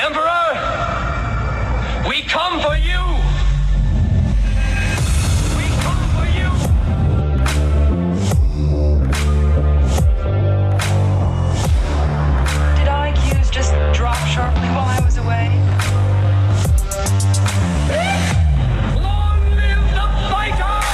Emperor, we come for you. We come for you. Did IQs just drop sharply while I was away? Long live the fighters!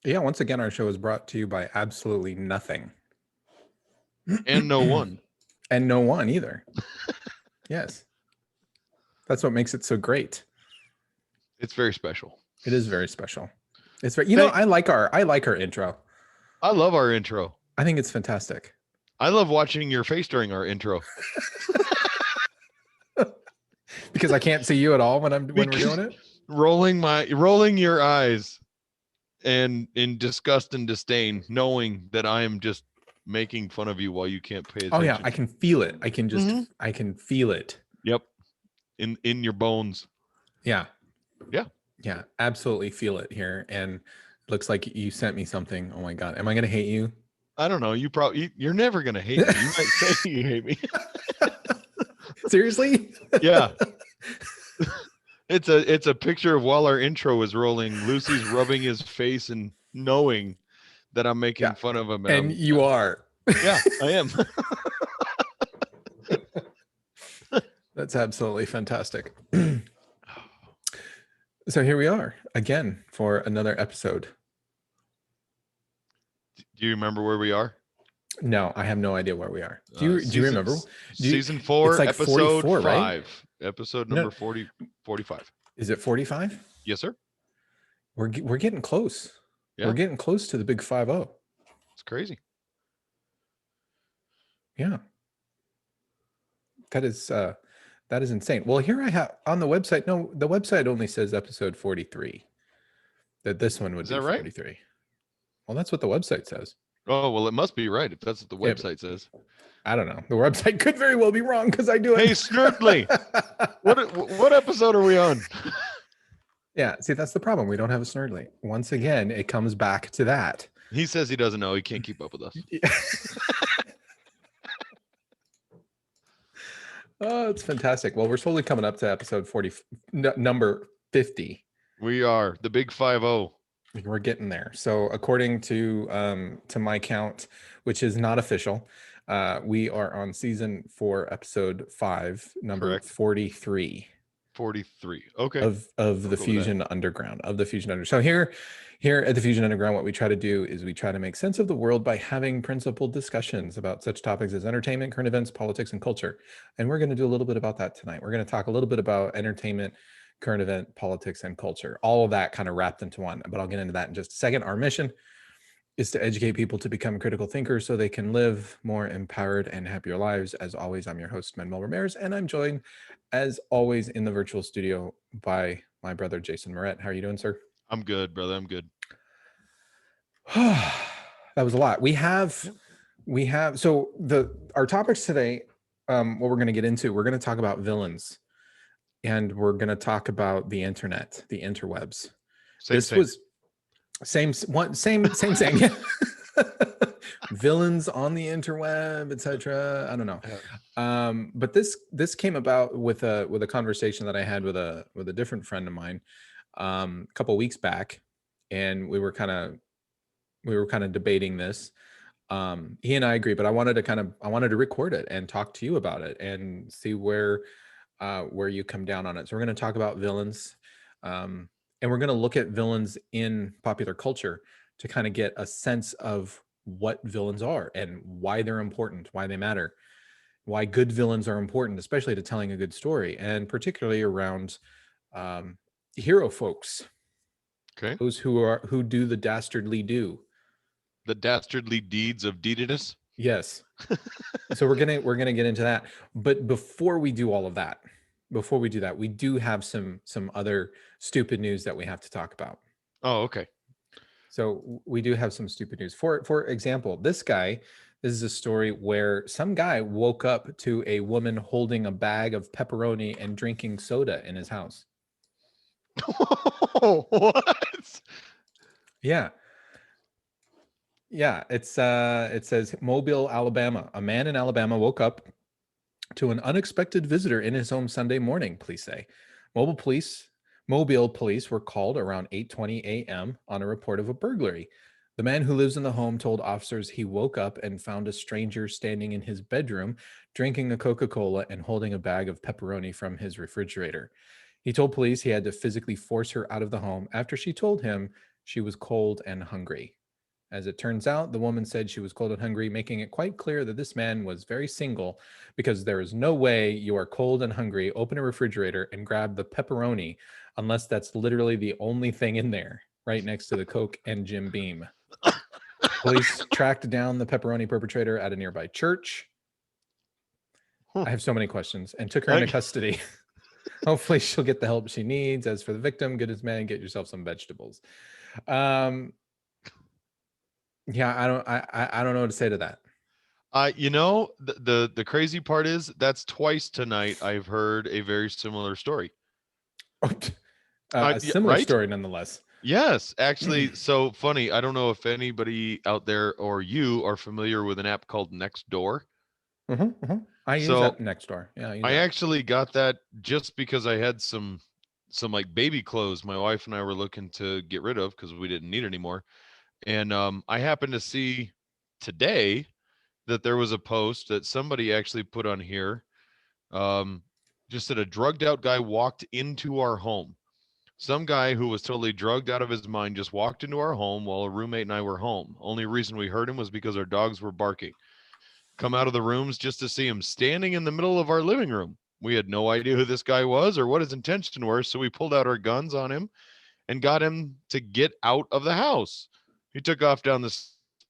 Yeah, once again, our show is brought to you by absolutely nothing. And no one. And no one either. Yes. That's what makes it so great. It's very special. It is very special. It's very, I like our intro. I love our intro. I think it's fantastic. I love watching your face during our intro. Because I can't see you at all when we're doing it. Rolling your eyes and in disgust and disdain, knowing that I am just making fun of you while you can't pay attention. Oh yeah, I can feel it. I can just I can feel it. Yep. In your bones. Yeah. Yeah. Yeah, absolutely feel it here. And looks like you sent me something. Oh my God. Am I gonna hate you? I don't know. You're never gonna hate me. You might say you hate me. Seriously? Yeah. It's a picture of while our intro was rolling, Lucy's rubbing his face and knowing that I'm making fun of him. And you are. Yeah, I am. That's absolutely fantastic. So here we are again for another episode. Do you remember where we are? No, I have no idea where we are. Do you remember? Season 4, like episode 44, 5. Right? Episode number 45. Is it 45? Yes, sir. We're getting close. Yeah. We're getting close to the big 50. It's crazy. Yeah. That is insane. Well, here I have on the website. No, the website only says episode 43. That this one would be right? 43. Well, that's what the website says. Oh, well, it must be right if that's what the website says. I don't know. The website could very well be wrong because I do it. Hey, Snurdly, what episode are we on? Yeah, see, that's the problem. We don't have a Snurdly. Once again, it comes back to that. He says he doesn't know. He can't keep up with us. Oh, it's fantastic. Well, we're slowly coming up to episode 40, number 50. We are the big 50. We're getting there. So according to my count, which is not official, we are on season 4, episode 5, number Correct. 43. 43. Okay. Of the Fusion Underground. So here at the Fusion Underground, what we try to do is we try to make sense of the world by having principled discussions about such topics as entertainment, current events, politics, and culture. And we're going to do a little bit about that tonight. We're going to talk a little bit about entertainment, current event, politics, and culture. All of that kind of wrapped into one, but I'll get into that in just a second. Our mission is to educate people to become critical thinkers so they can live more empowered and happier lives. As always, I'm your host, Manuel Ramirez, and I'm joined, as always, in the virtual studio by my brother, Jason Moret. How are you doing, sir? I'm good, brother. I'm good. That was a lot. We have so our topics today, what we're going to get into, we're going to talk about villains, and we're going to talk about the internet, the interwebs. Same thing. Villains on the interweb, etc. I don't know. But this came about with a conversation that I had with a different friend of mine a couple of weeks back, and we were kind of debating this. He and I agree, but I wanted to record it and talk to you about it and see where you come down on it. So we're going to talk about villains, and we're going to look at villains in popular culture to kind of get a sense of what villains are and why they're important, why they matter, why good villains are important, especially to telling a good story, and particularly around hero folks. Okay. Those who do the dastardly do. The dastardly deeds of Deedinus. Yes. So we're gonna get into that. But before we do all of that, before we do that, we do have some other stupid news that we have to talk about. Oh, okay. So we do have some stupid news. For example, this is a story where some guy woke up to a woman holding a bag of pepperoni and drinking soda in his house. What? Yeah. Yeah, it says Mobile, Alabama. A man in Alabama woke up to an unexpected visitor in his home Sunday morning, police say. Mobile police Mobile police were called around 8:20 a.m. on a report of a burglary. The man who lives in the home told officers he woke up and found a stranger standing in his bedroom, drinking a Coca-Cola and holding a bag of pepperoni from his refrigerator. He told police he had to physically force her out of the home after she told him she was cold and hungry. As it turns out, the woman said she was cold and hungry, making it quite clear that this man was very single because there is no way you are cold and hungry, open a refrigerator, and grab the pepperoni unless that's literally the only thing in there, right next to the Coke and Jim Beam. Police tracked down the pepperoni perpetrator at a nearby church. I have so many questions, and took her into custody. Hopefully she'll get the help she needs. As for the victim, good as man, get yourself some vegetables. Yeah, I don't know what to say to that. The crazy part is that's twice tonight I've heard a very similar story. A similar right? story nonetheless. Yes, actually, so funny. I don't know if anybody out there or you are familiar with an app called Nextdoor. I use that Nextdoor. Yeah, I actually got that just because I had some like baby clothes my wife and I were looking to get rid of because we didn't need anymore. And I happened to see today that there was a post that somebody actually put on here. Just that a drugged out guy walked into our home. Some guy who was totally drugged out of his mind just walked into our home while a roommate and I were home. Only reason we heard him was because our dogs were barking. Come out of the rooms just to see him standing in the middle of our living room. We had no idea who this guy was or what his intention were, so we pulled out our guns on him and got him to get out of the house. He took off down the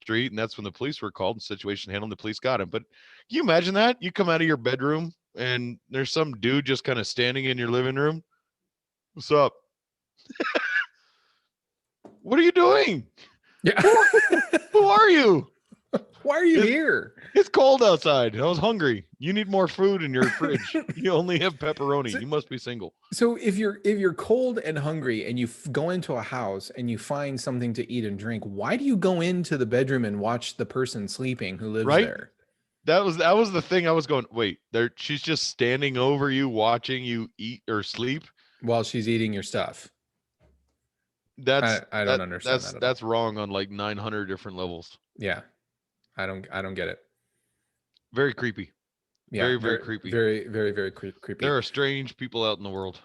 street, and that's when the police were called and situation handled. The police got him. But can you imagine that? You come out of your bedroom and there's some dude just kind of standing in your living room. What's up? What are you doing? Yeah. Who are you? Why are you here? It's cold outside. I was hungry. You need more food in your fridge. You only have pepperoni. You must be single. So if you're cold and hungry and you go into a house and you find something to eat and drink, why do you go into the bedroom and watch the person sleeping who lives there? That was the thing I was going, wait, she's just standing over you watching you eat or sleep while she's eating your stuff. I don't understand that. That's wrong on like 900 different levels. Yeah. I don't get it. Very creepy. Yeah, very creepy. Very, very, very creepy. There are strange people out in the world.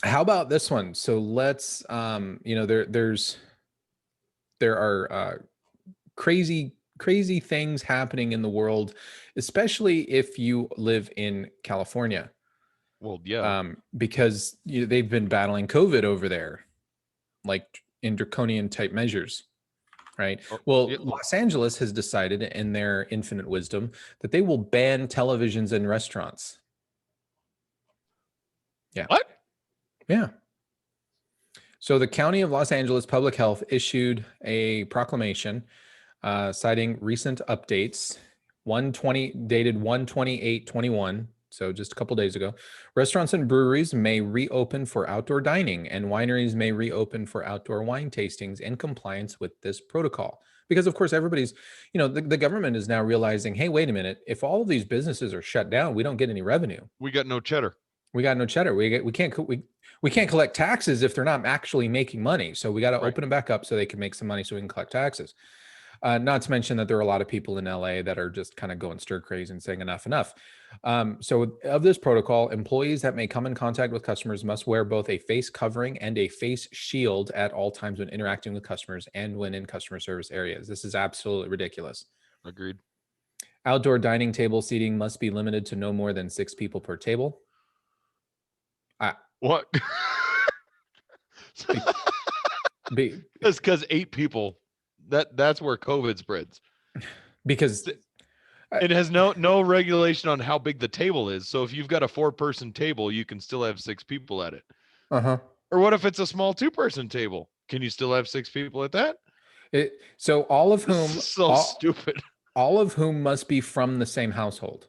How about this one? So let's there are crazy things happening in the world, especially if you live in California. Well, yeah. Because they've been battling COVID over there, like in draconian type measures. Right. Well, Los Angeles has decided in their infinite wisdom that they will ban televisions in restaurants. Yeah. What? Yeah. So the County of Los Angeles Public Health issued a proclamation citing recent updates, dated 1/28/21. So just a couple days ago. Restaurants and breweries may reopen for outdoor dining, and wineries may reopen for outdoor wine tastings in compliance with this protocol. Because of course, everybody's, the government is now realizing, hey, wait a minute, if all of these businesses are shut down, we don't get any revenue. We got no cheddar. We can't collect taxes if they're not actually making money. So we got to open them back up so they can make some money so we can collect taxes. Not to mention that there are a lot of people in LA that are just kind of going stir crazy and saying enough. So of this protocol, employees that may come in contact with customers must wear both a face covering and a face shield at all times when interacting with customers and when in customer service areas. This is absolutely ridiculous. Agreed. Outdoor dining table seating must be limited to no more than 6 people per table. What? Because 8 people, that's where COVID spreads. Because It has no regulation on how big the table is. So if you've got a 4-person table, you can still have 6 people at it. Uh-huh. Or what if it's a small 2-person table? Can you still have 6 people at that? So all of This whom is so stupid. all of whom must be from the same household.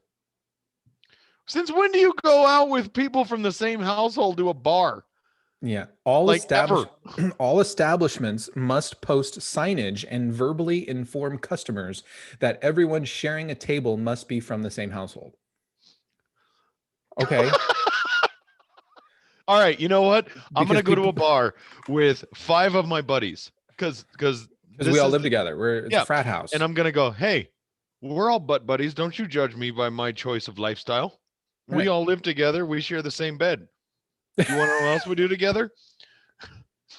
Since when do you go out with people from the same household to a bar? Yeah. Like ever. All establishments must post signage and verbally inform customers that everyone sharing a table must be from the same household. Okay. All right, you know what? I'm Because gonna go to a bar with 5 of my buddies because we all live together. It's a frat house. and I'm gonna go, hey, we're all butt buddies. Don't you judge me by my choice of lifestyle. We Right. all live together. We share the same bed. You want to know what else we do together?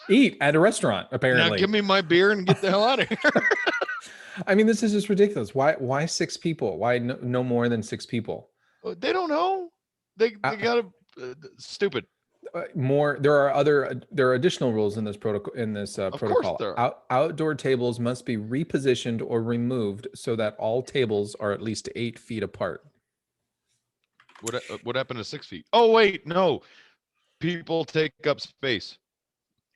Eat at a restaurant, apparently. Now give me my beer and get the hell out of here. I mean, this is just ridiculous. Why 6 people? Why no more than 6 people? They don't know. They gotta stupid. There are additional rules in this protocol. Of course there are. Outdoor tables must be repositioned or removed so that all tables are at least 8 feet apart. What happened to 6 feet? Oh wait, no. People take up space.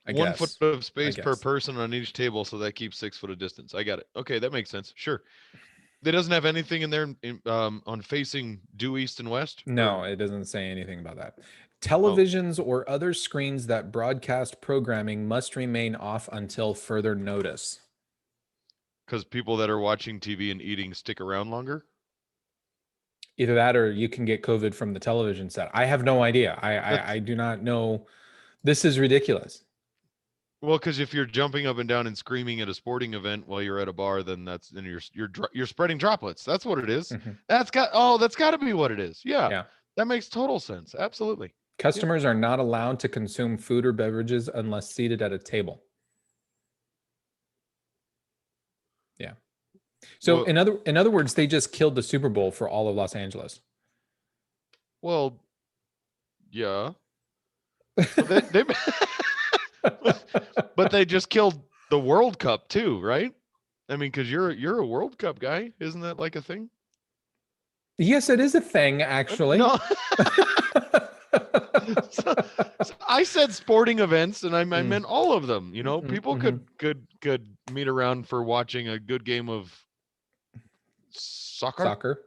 1 foot of space per person on each table, so that keeps 6 foot of distance. I got it. Okay, that makes sense. Sure. It doesn't have anything in there on facing due east and west? No, it doesn't say anything about that. Televisions or other screens that broadcast programming must remain off until further notice. Because people that are watching TV and eating stick around longer? Either that or you can get COVID from the television set. I have no idea. I do not know. This is ridiculous. Well, because if you're jumping up and down and screaming at a sporting event while you're at a bar, then you're spreading droplets. That's what it is. Mm-hmm. That's got to be what it is. Yeah. That makes total sense. Absolutely. Customers are not allowed to consume food or beverages unless seated at a table. Yeah. So in other words, they just killed the Super Bowl for all of Los Angeles. Well, yeah. But they but they just killed the World Cup too, right? I mean, because you're a World Cup guy, isn't that like a thing? Yes, it is a thing, actually. No. So I said sporting events, and I meant all of them. You know, people could meet around for watching a good game of soccer.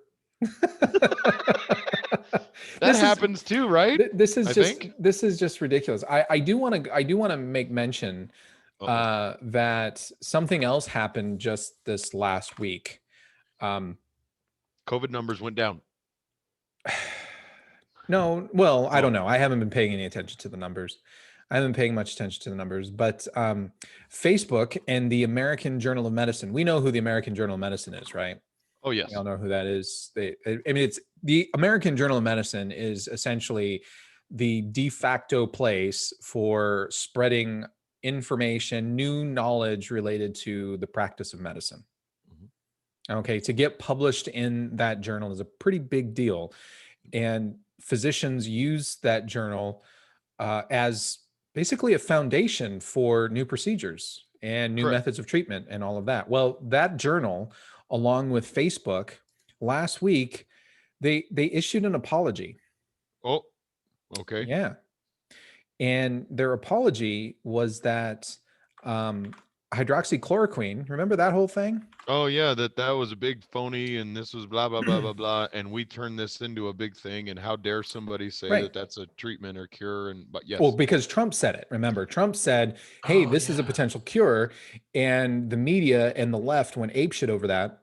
That happens too, right? This is just ridiculous. I do want to make mention that something else happened just this last week. COVID numbers went down. No, well, I don't know. I haven't been paying any attention to the numbers. I haven't been paying much attention to the numbers, but Facebook and the American Journal of Medicine. We know who the American Journal of Medicine is, right? Oh yes, we all know who that is. It's the American Journal of Medicine is essentially the de facto place for spreading information, new knowledge related to the practice of medicine. Okay, to get published in that journal is a pretty big deal, and physicians use that journal as basically a foundation for new procedures and new methods of treatment and all of that. Well, that journal, along with Facebook, last week, they issued an apology. Oh, okay. Yeah. And their apology was that hydroxychloroquine, remember that whole thing? Oh yeah, that was a big phony, and this was blah blah blah blah blah, and we turned this into a big thing, and how dare somebody say that that's a treatment or cure? And but yes, well, because Trump said it. Remember, Trump said, "Hey, this is a potential cure," and the media and the left went apeshit over that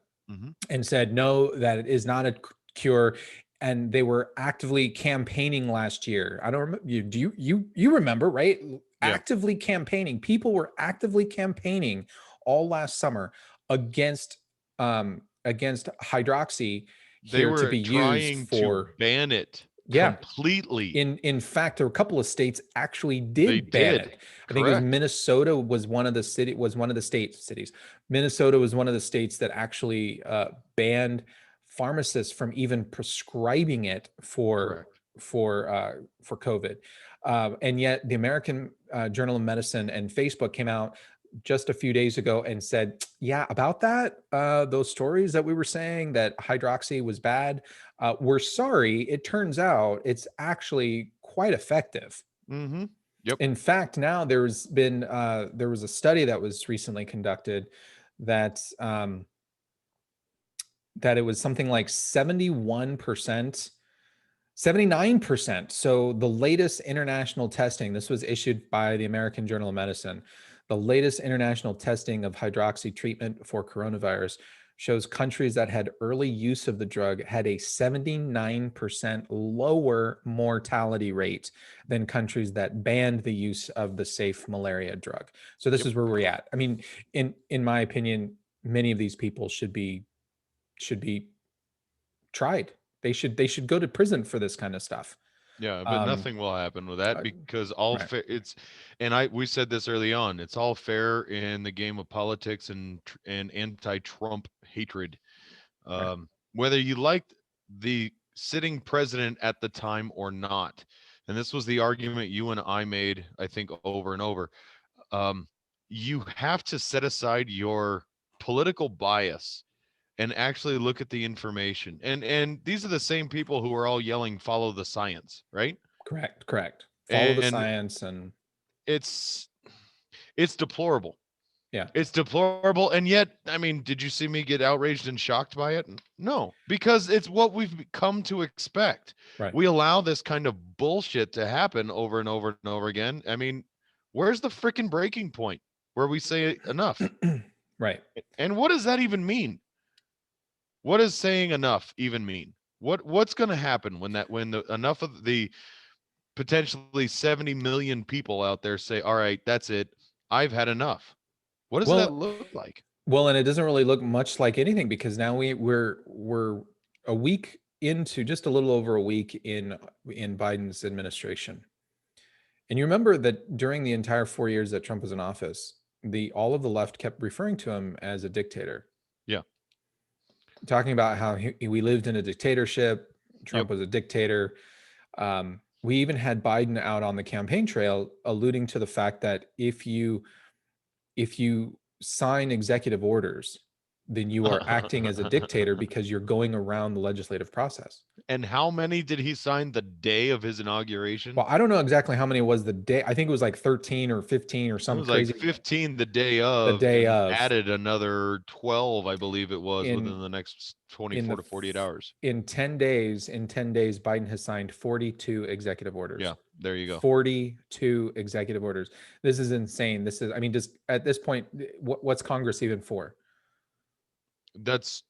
and said, "No, that it is not a cure." And they were actively campaigning last year. I don't remember. You remember, right? Yeah. Actively campaigning. People were actively campaigning all last summer against hydroxy here to be used for to ban it completely. In fact, a couple of states actually did ban it. I think it was Minnesota was one of the cities. Minnesota was one of the states that actually banned pharmacists from even prescribing it for COVID. And yet the American Journal of Medicine and Facebook came out just a few days ago and said, yeah, about that, those stories that we were saying that hydroxy was bad, we're sorry. It turns out it's actually quite effective. Mm-hmm. Yep. In fact, now there was a study that was recently conducted that that it was something like 71%, 79%. So the latest international testing, this was issued by the American Journal of Medicine, the latest international testing of hydroxy treatment for coronavirus shows countries that had early use of the drug had a 79% lower mortality rate than countries that banned the use of the safe malaria drug. So this is where we're at. I mean, in my opinion, many of these people should be tried. They should go to prison for this kind of stuff. Yeah, but nothing will happen with that because all right. we said this early on. It's all fair in the game of politics and anti-Trump hatred. Whether you liked the sitting president at the time or not, and this was the argument you and I made, I think, over and over. You have to set aside your political bias and actually look at the information. And these are the same people who are all yelling, "Follow the science," right? Correct. Follow the And science, and it's deplorable. yeah, It's deplorable. And yet, I mean, did you see me get outraged and shocked by it? No, because it's what we've come to expect. right. We allow this kind of bullshit to happen over and over and over again. I mean, where's the freaking breaking point where we say enough? Right. And what does that even mean? What does saying enough even mean? What's going to happen when enough of the potentially 70 million people out there say, all right, that's it, I've had enough? What does that look like? Well, and it doesn't really look much like anything, because now we're a week into, just a little over a week in Biden's administration. And you remember that during the entire 4 years that Trump was in office, all of the left kept referring to him as a dictator. Yeah. Talking about how we lived in a dictatorship. Trump was a dictator. We even had Biden out on the campaign trail alluding to the fact that if you sign executive orders, then you are acting as a dictator because you're going around the legislative process. And how many did he sign the day of his inauguration? Well, I don't know exactly how many it was the day. I think it was like 13 or 15 or something crazy. It was like 15 the day of. The day of. Added another 12, I believe it was, within the next 24 to 48 hours. In 10 days, Biden has signed 42 executive orders. Yeah, there you go. 42 executive orders. This is insane. This is, I mean, just at this point, what's Congress even for? That's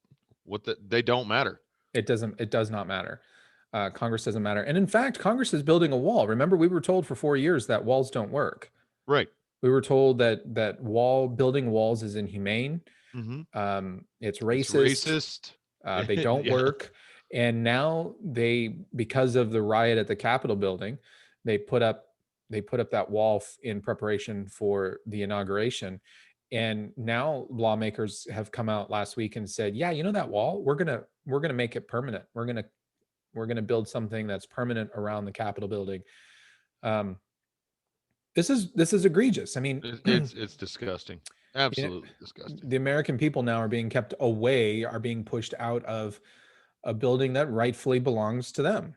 they don't matter. It does not matter. Congress doesn't matter. And in fact, Congress is building a wall. Remember, we were told for 4 years that walls don't work. Right. We were told that building walls is inhumane. Mm-hmm. It's racist. They don't work. And now because of the riot at the Capitol building, they put up that wall in preparation for the inauguration. And now lawmakers have come out last week and said, yeah, you know, that wall, we're gonna make it permanent. We're gonna build something that's permanent around the Capitol building. This is egregious. I mean, it's disgusting. Absolutely disgusting. The American people now are being kept away, are being pushed out of a building that rightfully belongs to them.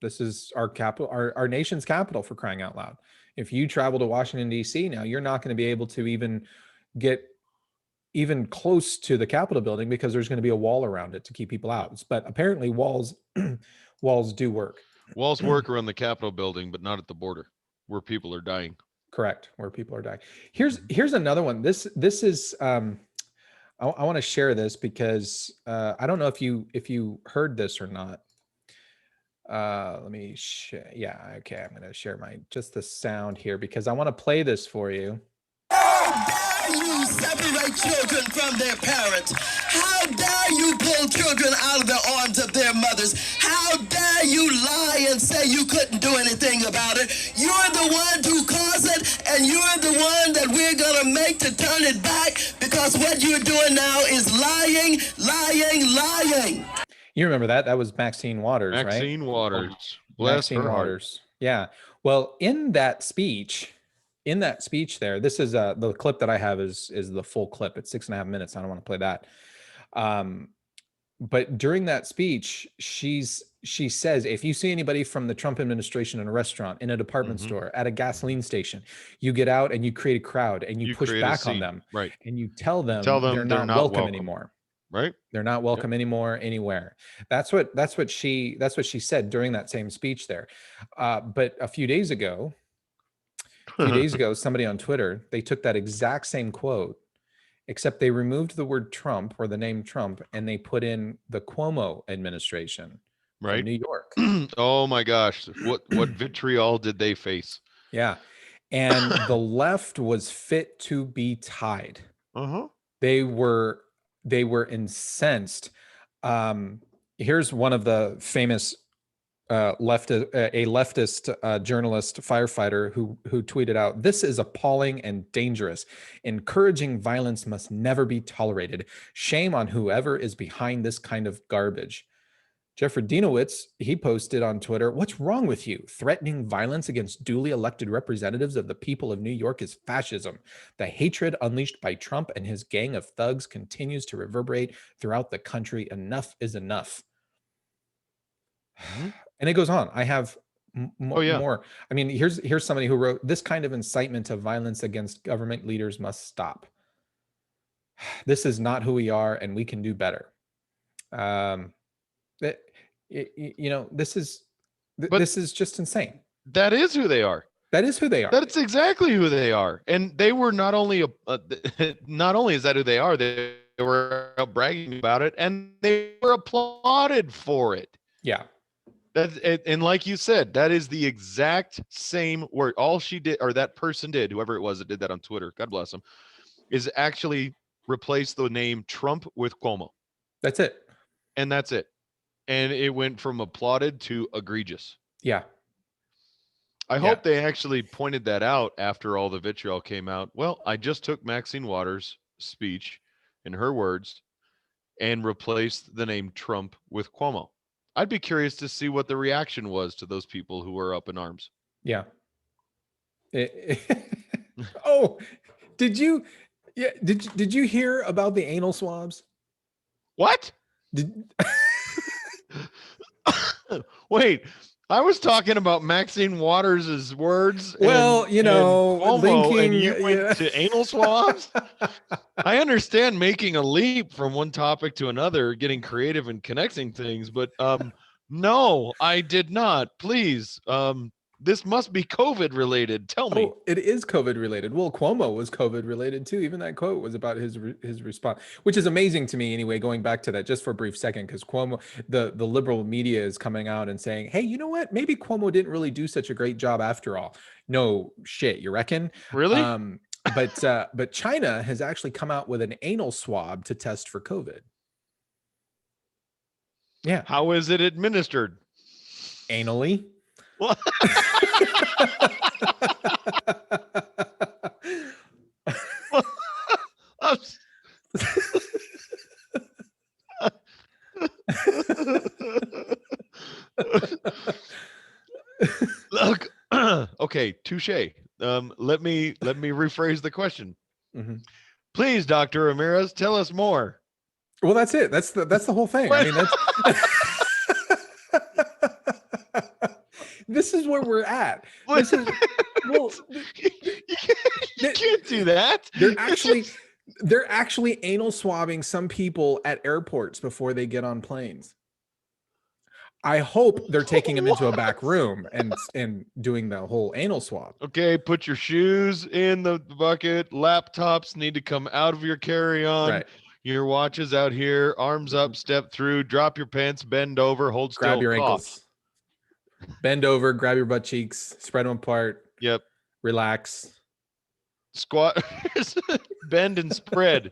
This is our capital, our nation's capital, for crying out loud. If you travel to Washington, D.C. now, you're not going to be able to even get close to the Capitol building because there's going to be a wall around it to keep people out. But apparently walls do work. Walls work around the Capitol building, but not at the border where people are dying. Correct. Where people are dying. Here's another one. This is I want to share this because I don't know if you heard this or not. Let me share. Yeah. Okay. I'm going to share just the sound here because I want to play this for you. How dare you separate children from their parents? How dare you pull children out of the arms of their mothers? How dare you lie and say you couldn't do anything about it? You're the one who caused it, and you're the one that we're going to make to turn it back, because what you're doing now is lying, lying, lying. You remember that? That was Maxine Waters, right? Maxine Waters. Bless her heart. Yeah. Well, in that speech, in that speech there, this is the clip that I have is the full clip. It's 6.5 minutes. I don't want to play that. But during that speech, she says, if you see anybody from the Trump administration in a restaurant, in a department store, at a gasoline station, you get out and you create a crowd and you push back on them, right? And you tell them, they're not welcome anymore. Right? They're not welcome anymore anywhere. That's what she said during that same speech there. But a few days ago, somebody on Twitter, they took that exact same quote, except they removed the word Trump or the name Trump, and they put in the Cuomo administration, right? from New York. Oh my gosh, what vitriol did they face? Yeah, and the left was fit to be tied. They were incensed. Here's one of the famous leftist journalist firefighter who tweeted out, "This is appalling and dangerous. Encouraging violence must never be tolerated. Shame on whoever is behind this kind of garbage." Jeffrey Dinowitz, he posted on Twitter, "What's wrong with you? Threatening violence against duly elected representatives of the people of New York is fascism. The hatred unleashed by Trump and his gang of thugs continues to reverberate throughout the country. Enough is enough." And it goes on. I have more. I mean, here's somebody who wrote, "This kind of incitement of violence against government leaders must stop. This is not who we are, and we can do better." This is just insane. That is who they are. That is who they are. That's exactly who they are. And they were not only is that who they are, they were bragging about it, and they were applauded for it. Yeah. And like you said, that is the exact same word. All she did, or that person did, whoever it was that did that on Twitter, God bless them, is actually replace the name Trump with Cuomo. That's it. And that's it. And it went from applauded to egregious. Yeah. I hope they actually pointed that out after all the vitriol came out. Well, I just took Maxine Waters' speech, in her words, and replaced the name Trump with Cuomo. I'd be curious to see what the reaction was to those people who were up in arms. Yeah. Oh, did you hear about the anal swabs? What? Wait, I was talking about Maxine Waters' words. Well, and Cuomo, and you went to anal swabs. I understand making a leap from one topic to another, getting creative and connecting things, but no, I did not. Please, this must be COVID related. Tell me. Oh, it is COVID related. Well, Cuomo was COVID related too. Even that quote was about his response, which is amazing to me anyway, going back to that just for a brief second, because Cuomo, the liberal media is coming out and saying, hey, you know what? Maybe Cuomo didn't really do such a great job after all. No shit, you reckon? Really? But China has actually come out with an anal swab to test for COVID. Yeah. How is it administered? Anally. What? Look, okay, touche. Let me rephrase the question. Please, Dr. Ramirez, tell us more. Well, that's it. That's the whole thing. I mean, that's this is where we're at. This is well, you can't do that. They're actually anal swabbing some people at airports before they get on planes. I hope they're taking them into a back room and doing the whole anal swab. Okay, put your shoes in the bucket. Laptops need to come out of your carry-on. Right. Your watch is out here. Arms up, step through, drop your pants, bend over, hold still, grab your cough. Ankles. Bend over, grab your butt cheeks, spread them apart. Yep. Relax. Squat, bend and spread.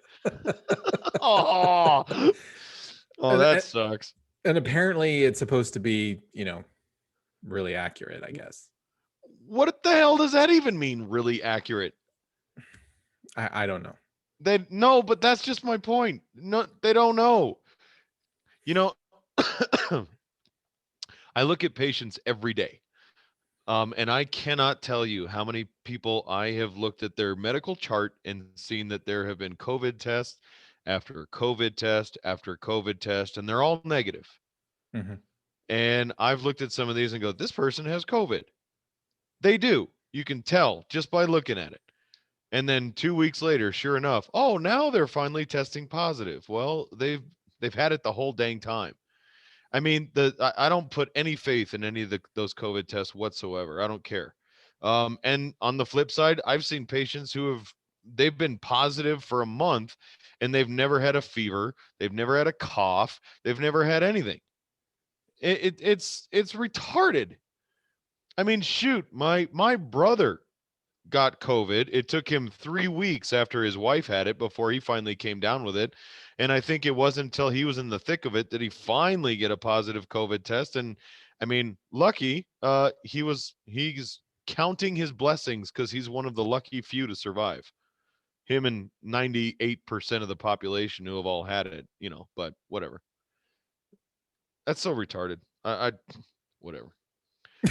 Oh, that sucks. And apparently it's supposed to be, really accurate, I guess. What the hell does that even mean, really accurate? I don't know. No, but that's just my point. No, they don't know. I look at patients every day. And I cannot tell you how many people I have looked at their medical chart and seen that there have been COVID tests after COVID test after COVID test, and they're all negative. Mhm. And I've looked at some of these and go, this person has COVID. They do. You can tell just by looking at it. And then 2 weeks later, sure enough, oh, now they're finally testing positive. Well, they've had it the whole dang time. I mean, I don't put any faith in any of those COVID tests whatsoever. I don't care. And on the flip side, I've seen patients who they've been positive for a month and they've never had a fever, they've never had a cough, they've never had anything. It's retarded. I mean, shoot, my brother got COVID. It took him 3 weeks after his wife had it before he finally came down with it. And I think it wasn't until he was in the thick of it that he finally get a positive COVID test. And I mean, lucky, he's counting his blessings because he's one of the lucky few to survive. Him and 98% of the population who have all had it, but whatever. That's so retarded. I whatever.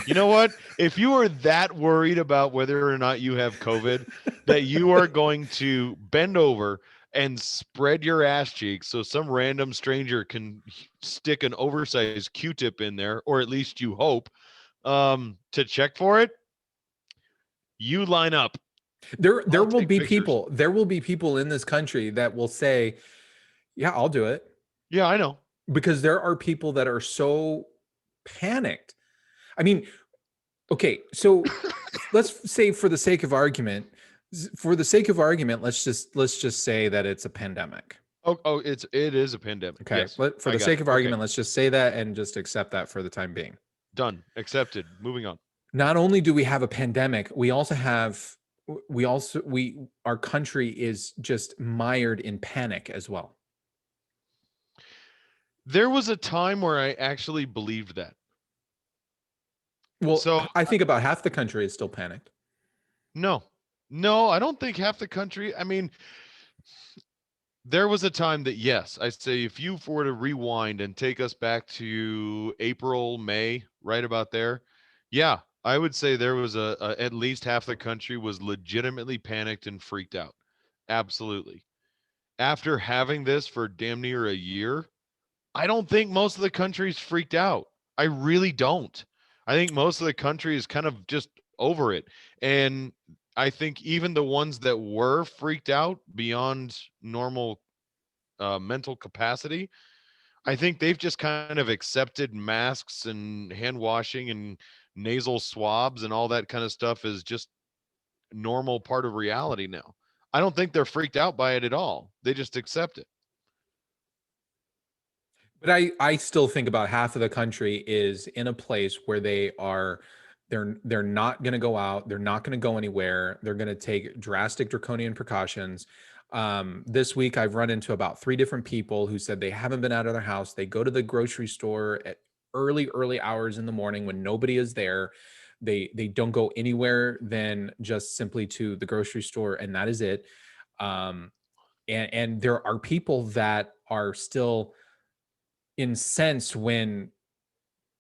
You know what? If you are that worried about whether or not you have COVID, that you are going to bend over and spread your ass cheeks so some random stranger can stick an oversized Q-tip in there, or at least you hope, to check for it, you line up. There I'll will take be pictures. people. There will be people in this country that will say, "Yeah, I'll do it," Yeah, I know. because there are people that are so panicked. I mean, okay, so let's say for the sake of argument, let's just say that it's a pandemic. Oh, it is a pandemic. Okay, Yes, for I the got sake it. of Okay. argument, let's just say that and just accept that for the time being. Done. Accepted. Moving on. Not only do we have a pandemic, we our country is just mired in panic as well. There was a time where I actually believed that. Well, So I think about half the country is still panicked. no, I don't think half the country. I mean, there was a time that, yes, I say if you were to rewind and take us back to April, May, right about there, yeah, I would say there was at least half the country was legitimately panicked and freaked out. Absolutely. After having this for damn near a year, I don't think most of the country's freaked out. I really don't. I think most of the country is kind of just over it. And I think even the ones that were freaked out beyond normal mental capacity, I think they've just kind of accepted masks and hand washing and nasal swabs and all that kind of stuff as just normal part of reality now. I don't think they're freaked out by it at all. They just accept it. But I still think about half of the country is in a place where they're not going to go out, they're not going to go anywhere, they're going to take drastic draconian precautions. This week I've run into about 3 different people who said they haven't been out of their house. They go to the grocery store at early hours in the morning when nobody is there. They don't go anywhere than just simply to the grocery store, and that is it. And there are people that are still incensed when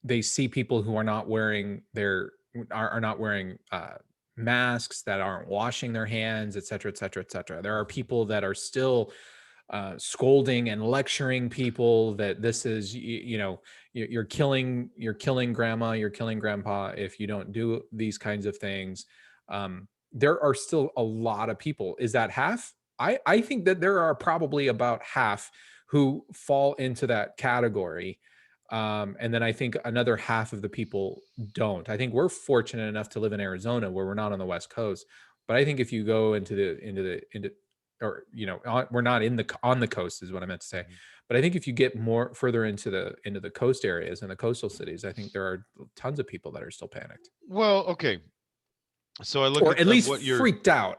they see people who are not wearing masks, that aren't washing their hands, et cetera, et cetera, et cetera. There are people that are still scolding and lecturing people that this is, you're killing grandma, you're killing grandpa if you don't do these kinds of things. There are still a lot of people. Is that half? I think that there are probably about half who fall into that category. And then I think another half of the people don't. I think we're fortunate enough to live in Arizona where we're not on the West Coast. But I think if you go we're not on the coast is what I meant to say. But I think if you get more further into the coast areas and the coastal cities, I think there are tons of people that are still panicked. Well, okay. So I look or at least what you're freaked out,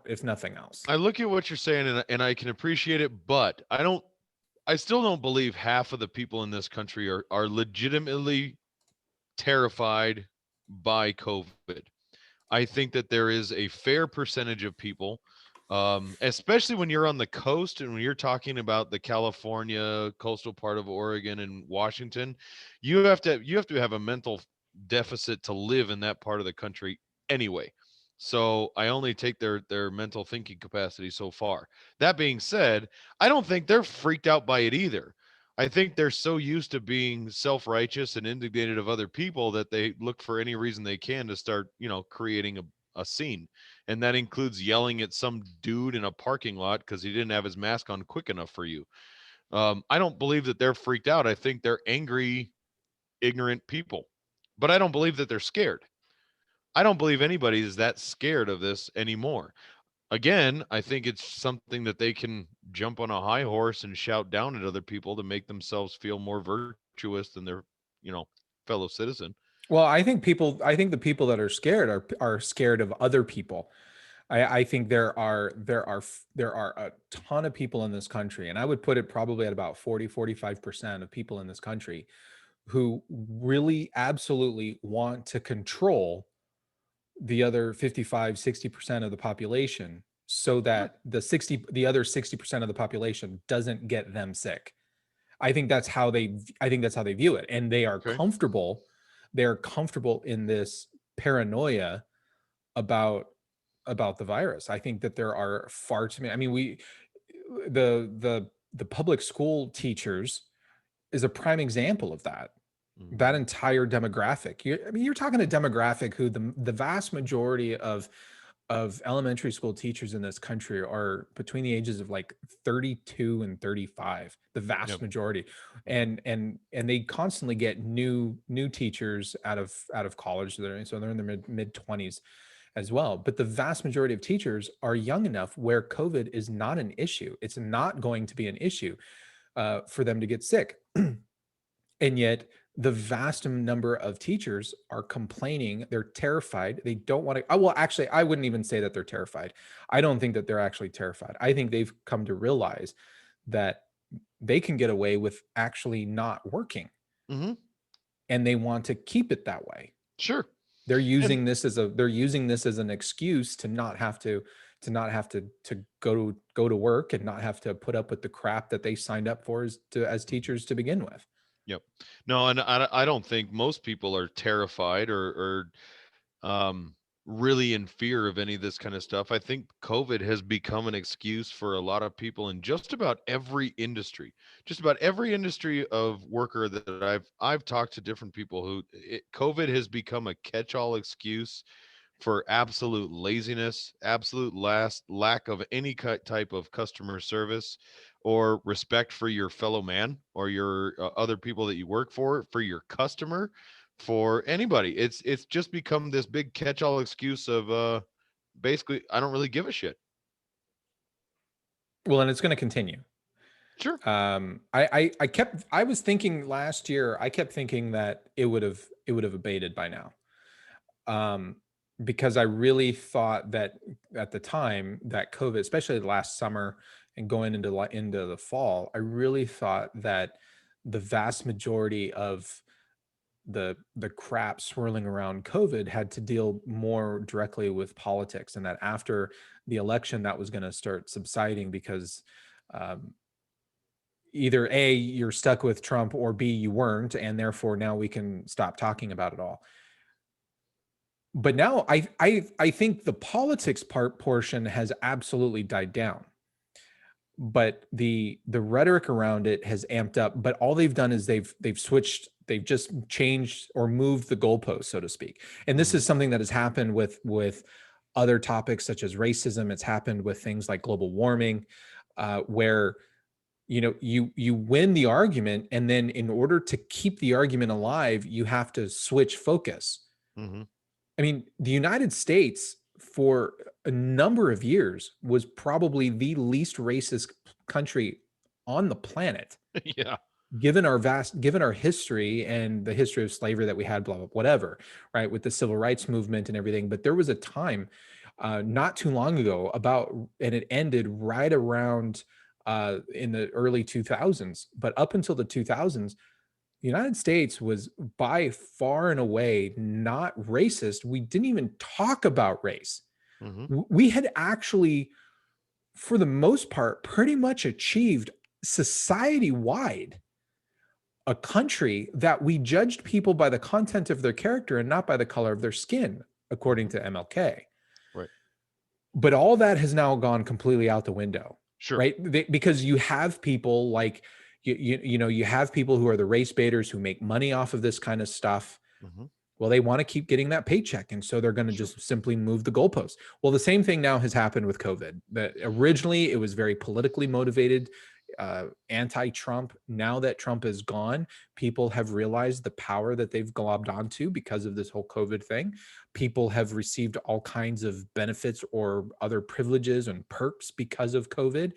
if nothing else. I look at what you're saying and I can appreciate it, but I still don't believe half of the people in this country are legitimately terrified by COVID. I think that there is a fair percentage of people, especially when you're on the coast and when you're talking about the California coastal part of Oregon and Washington, you have to have a mental deficit to live in that part of the country anyway. So I only take their mental thinking capacity so far. That being said, I don't think they're freaked out by it either. I think they're so used to being self-righteous and indignated of other people that they look for any reason they can to start, creating a scene. And that includes yelling at some dude in a parking lot because he didn't have his mask on quick enough for you. I don't believe that they're freaked out. I think they're angry, ignorant people. But I don't believe that they're scared. I don't believe anybody is that scared of this anymore. Again, I think it's something that they can jump on a high horse and shout down at other people to make themselves feel more virtuous than their, you know, fellow citizen. Well, I think the people that are scared are scared of other people. I think there are a ton of people in this country, and I would put it probably at about 45% of people in this country who really absolutely want to control the other 60% of the population so Sure. that the other 60% of the population doesn't get them sick. I think that's how they view it, and Okay. they're comfortable in this paranoia about the virus. I think that there are far too many. I mean, the public school teachers is a prime example of that. Mhm. That entire demographic. You're talking a demographic who the vast majority of elementary school teachers in this country are between the ages of like 32 and 35, the vast Yep. majority. And they constantly get new teachers out of college. So they're in their mid 20s as well. But the vast majority of teachers are young enough where COVID is not an issue. It's not going to be an issue for them to get sick. And yet the vast number of teachers are complaining. They're terrified. They don't want to. Well, actually, I wouldn't even say that they're terrified. I don't think that they're actually terrified. I think they've come to realize that they can get away with actually not working, Mhm. and they want to keep it that way. Sure. They're And using this as an excuse to not have to go to work and not have to put up with the crap that they signed up for as teachers to begin with. yep. No, and I don't think most people are terrified or really in fear of any of this kind of stuff. I think COVID has become an excuse for a lot of people in just about every industry. Just about every industry of worker that I've talked to different people COVID has become a catch-all excuse for absolute laziness, absolute lack of any type of customer service or respect for your fellow man or your other people that you work for your customer, for anybody. It's just become this big catch-all excuse of basically I don't really give a shit. Well, and it's going to continue. Sure. I was thinking last year, I kept thinking that it would have abated by now. Because I really thought that at the time that COVID, especially last summer and going into the fall, I really thought that the vast majority of the crap swirling around COVID had to deal more directly with politics, and that after the election, that was going to start subsiding because um, either A, you're stuck with Trump, or B, you weren't, and therefore now we can stop talking about it all. But now I think the politics portion has absolutely died down, but the rhetoric around it has amped up. But all they've done is they've just changed or moved the goalpost, so to speak. And this Mhm. is something that has happened with other topics such as racism. It's happened with things like global warming, where you win the argument, and then in order to keep the argument alive, you have to switch focus. Mhm. I mean, the United States for a number of years was probably the least racist country on the planet, Yeah. given our history and the history of slavery that we had, blah, blah, whatever, right? With the civil rights movement and everything. But there was a time not too long ago and it ended right around in the early 2000s, but up until the 2000s, the United States was by far and away not racist. We didn't even talk about race. Mhm. We had actually, for the most part, pretty much achieved society wide a country that we judged people by the content of their character and not by the color of their skin, according to MLK. Right. But all that has now gone completely out the window. Sure. Right. Because you have people like, you have people who are the race baiters who make money off of this kind of stuff. Mhm. Well, they want to keep getting that paycheck. And so they're going to just simply move the goalposts. Well, the same thing now has happened with COVID. That originally it was very politically motivated, anti-Trump. Now that Trump is gone, people have realized the power that they've globbed onto because of this whole COVID thing. People have received all kinds of benefits or other privileges and perks because of COVID.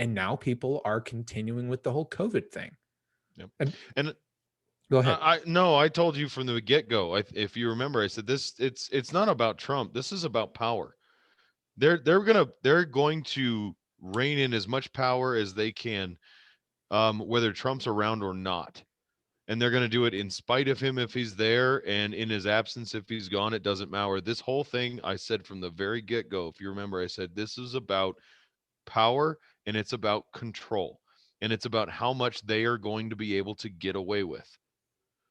And now people are continuing with the whole COVID thing. Yep. And go ahead. I told you from the get-go. If you remember, I said this. It's not about Trump. This is about power. They're going to rein in as much power as they can, whether Trump's around or not. And they're going to do it in spite of him if he's there, and in his absence if he's gone. It doesn't matter. This whole thing, I said from the very get-go. If you remember, I said this is about power and it's about control, and it's about how much they are going to be able to get away with.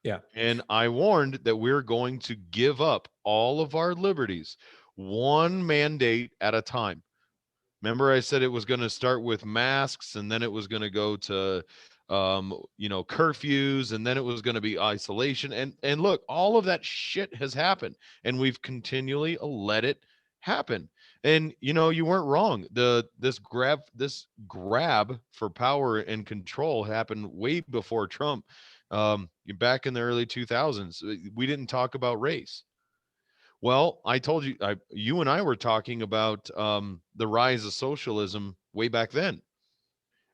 Yeah. And I warned that we're going to give up all of our liberties, one mandate at a time. Remember, I said it was going to start with masks, and then it was going to go to, curfews, and then it was going to be isolation. And look, all of that shit has happened, and we've continually let it happen. And you weren't wrong. This grab for power and control happened way before Trump. Back in the early 2000s, we didn't talk about race. Well, I told you, you and I were talking about the rise of socialism way back then.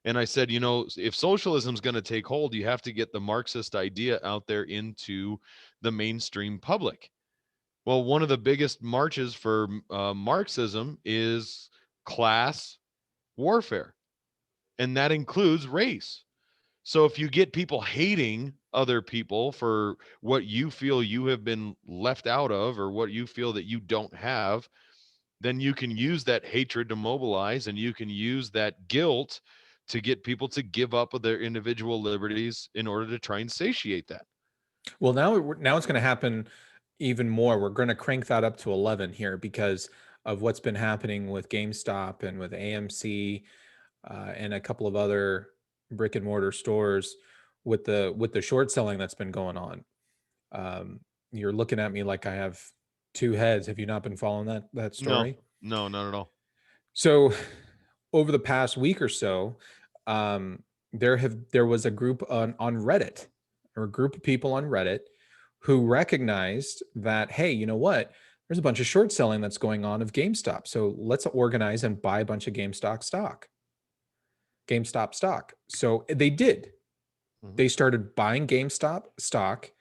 And I said, if socialism is going to take hold, you have to get the Marxist idea out there into the mainstream public. Well, one of the biggest marches for Marxism is class warfare, and that includes race. So if you get people hating other people for what you feel you have been left out of, or what you feel that you don't have, then you can use that hatred to mobilize, and you can use that guilt to get people to give up their individual liberties in order to try and satiate that. Well, now it's going to happen even more. We're going to crank that up to 11 here because of what's been happening with GameStop and with AMC and a couple of other brick and mortar stores with the short selling that's been going on. You're looking at me like I have two heads. Have you not been following that story? No, not at all. So over the past week or so, there was a group on Reddit, or a group of people on Reddit who recognized that, hey, you know what? There's a bunch of short selling that's going on of GameStop. So let's organize and buy a bunch of GameStop stock. So they did. Mhm. They started buying GameStop stock,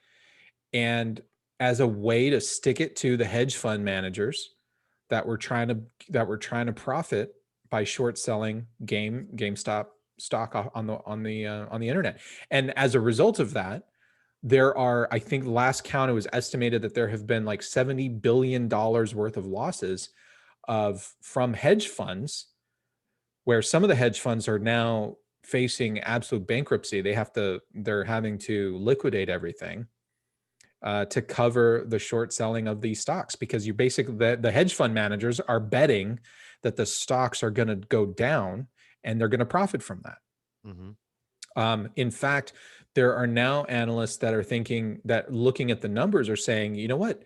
and as a way to stick it to the hedge fund managers that were trying to profit by short selling GameStop stock on the internet. And as a result of that, there are, I think last count, it was estimated that there have been like $70 billion worth of losses from hedge funds, where some of the hedge funds are now facing absolute bankruptcy. They're having to liquidate everything to cover the short selling of these stocks, because you basically, the hedge fund managers are betting that the stocks are going to go down and they're going to profit from that. Mm-hmm. In fact, there are now analysts that are thinking that, looking at the numbers, are saying, you know what,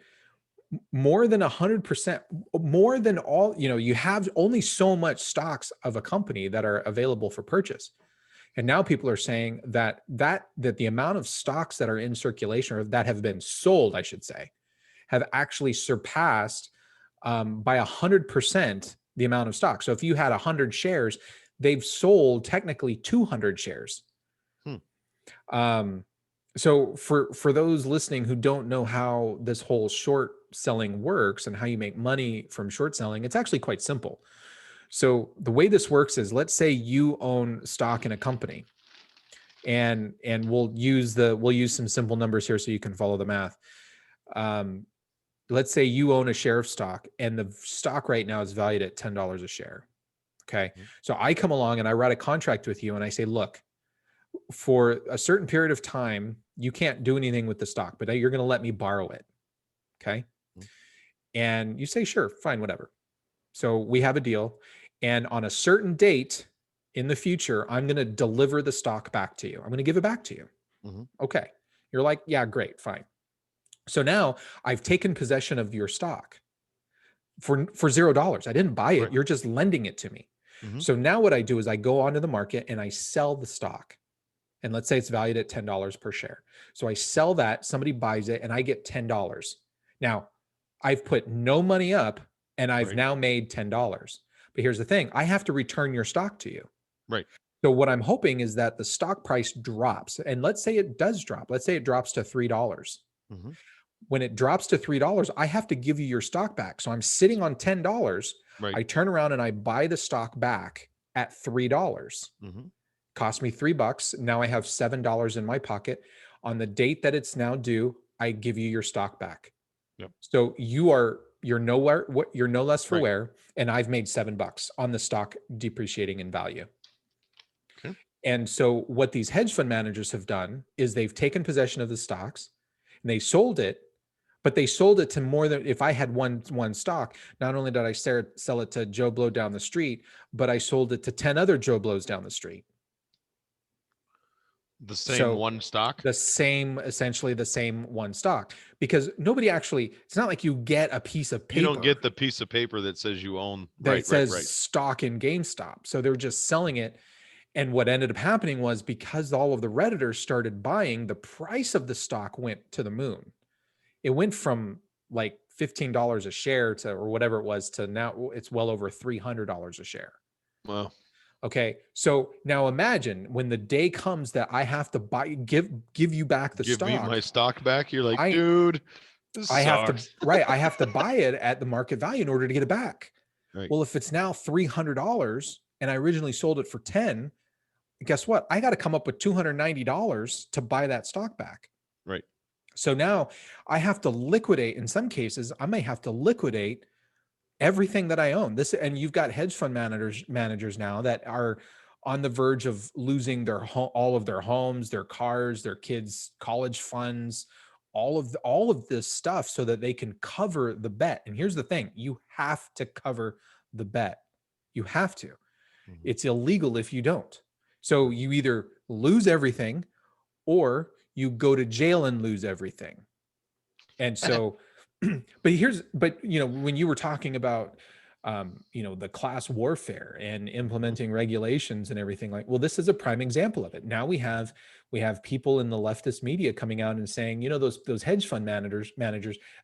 more than 100%, more than all, you have only so much stocks of a company that are available for purchase. And now people are saying that the amount of stocks that are in circulation, or that have been sold, I should say, have actually surpassed by 100% the amount of stock. So if you had 100 shares, they've sold technically 200 shares. So for those listening who don't know how this whole short selling works and how you make money from short selling, it's actually quite simple. So the way this works is, let's say you own stock in a company, and we'll use some simple numbers here so you can follow the math. Let's say you own a share of stock, and the stock right now is valued at $10 a share. Okay. So I come along and I write a contract with you, and I say, look, for a certain period of time, you can't do anything with the stock, but you're going to let me borrow it. Okay. And you say, sure, fine, whatever. So we have a deal. And on a certain date in the future, I'm going to deliver the stock back to you. I'm going to give it back to you. Okay. You're like, yeah, great, fine. So now I've taken possession of your stock for $0. I didn't buy it. Right. You're just lending it to me. So now what I do is I go onto the market and I sell the stock. And let's say it's valued at $10 per share. So I sell that, somebody buys it, and I get $10. Now, I've put no money up, and I've now made $10. But here's the thing. I have to return your stock to you. Right. So what I'm hoping is that the stock price drops. And let's say it does drop. Let's say it drops to $3. When it drops to $3, I have to give you your stock back. So I'm sitting on $10. Right. I turn around and I buy the stock back at $3. Cost me $3. Now I have $7 in my pocket. On the date that it's now due, I give you your stock back. So you're no less for wear, and I've made $7 on the stock depreciating in value. And so what these hedge fund managers have done is they've taken possession of the stocks and they sold it, but they sold it to more than, if I had one stock, not only did I sell it to Joe Blow down the street, but I sold it to 10 other Joe Blows down the street. The same one stock? Essentially the same one stock, because nobody actually, it's not like you get a piece of paper. You don't get the piece of paper that says you own. That says stock in GameStop. So they're just selling it. And what ended up happening was, because all of the Redditors started buying, the price of the stock went to the moon. It went from like $15 a share to, or whatever it was, to now it's well over $300 a share. Wow. Okay. So now imagine when the day comes that I have to give you back the stock. Give me my stock back. You're like, dude, I have to buy it at the market value in order to get it back. Right. Well, if it's now $300 and I originally sold it for 10, guess what? I got to come up with $290 to buy that stock back. Right. So now I have to liquidate. In some cases, I may have to liquidate everything that I own. And you've got hedge fund managers now that are on the verge of losing all of their homes, their cars, their kids' college funds, all of this stuff, so that they can cover the bet. And here's the thing: you have to cover the bet. You have to. It's illegal if you don't. So you either lose everything, or you go to jail and lose everything. And so, but when you were talking about, the class warfare and implementing regulations and everything, like, well, this is a prime example of it. Now we have people in the leftist media coming out and saying, those hedge fund managers,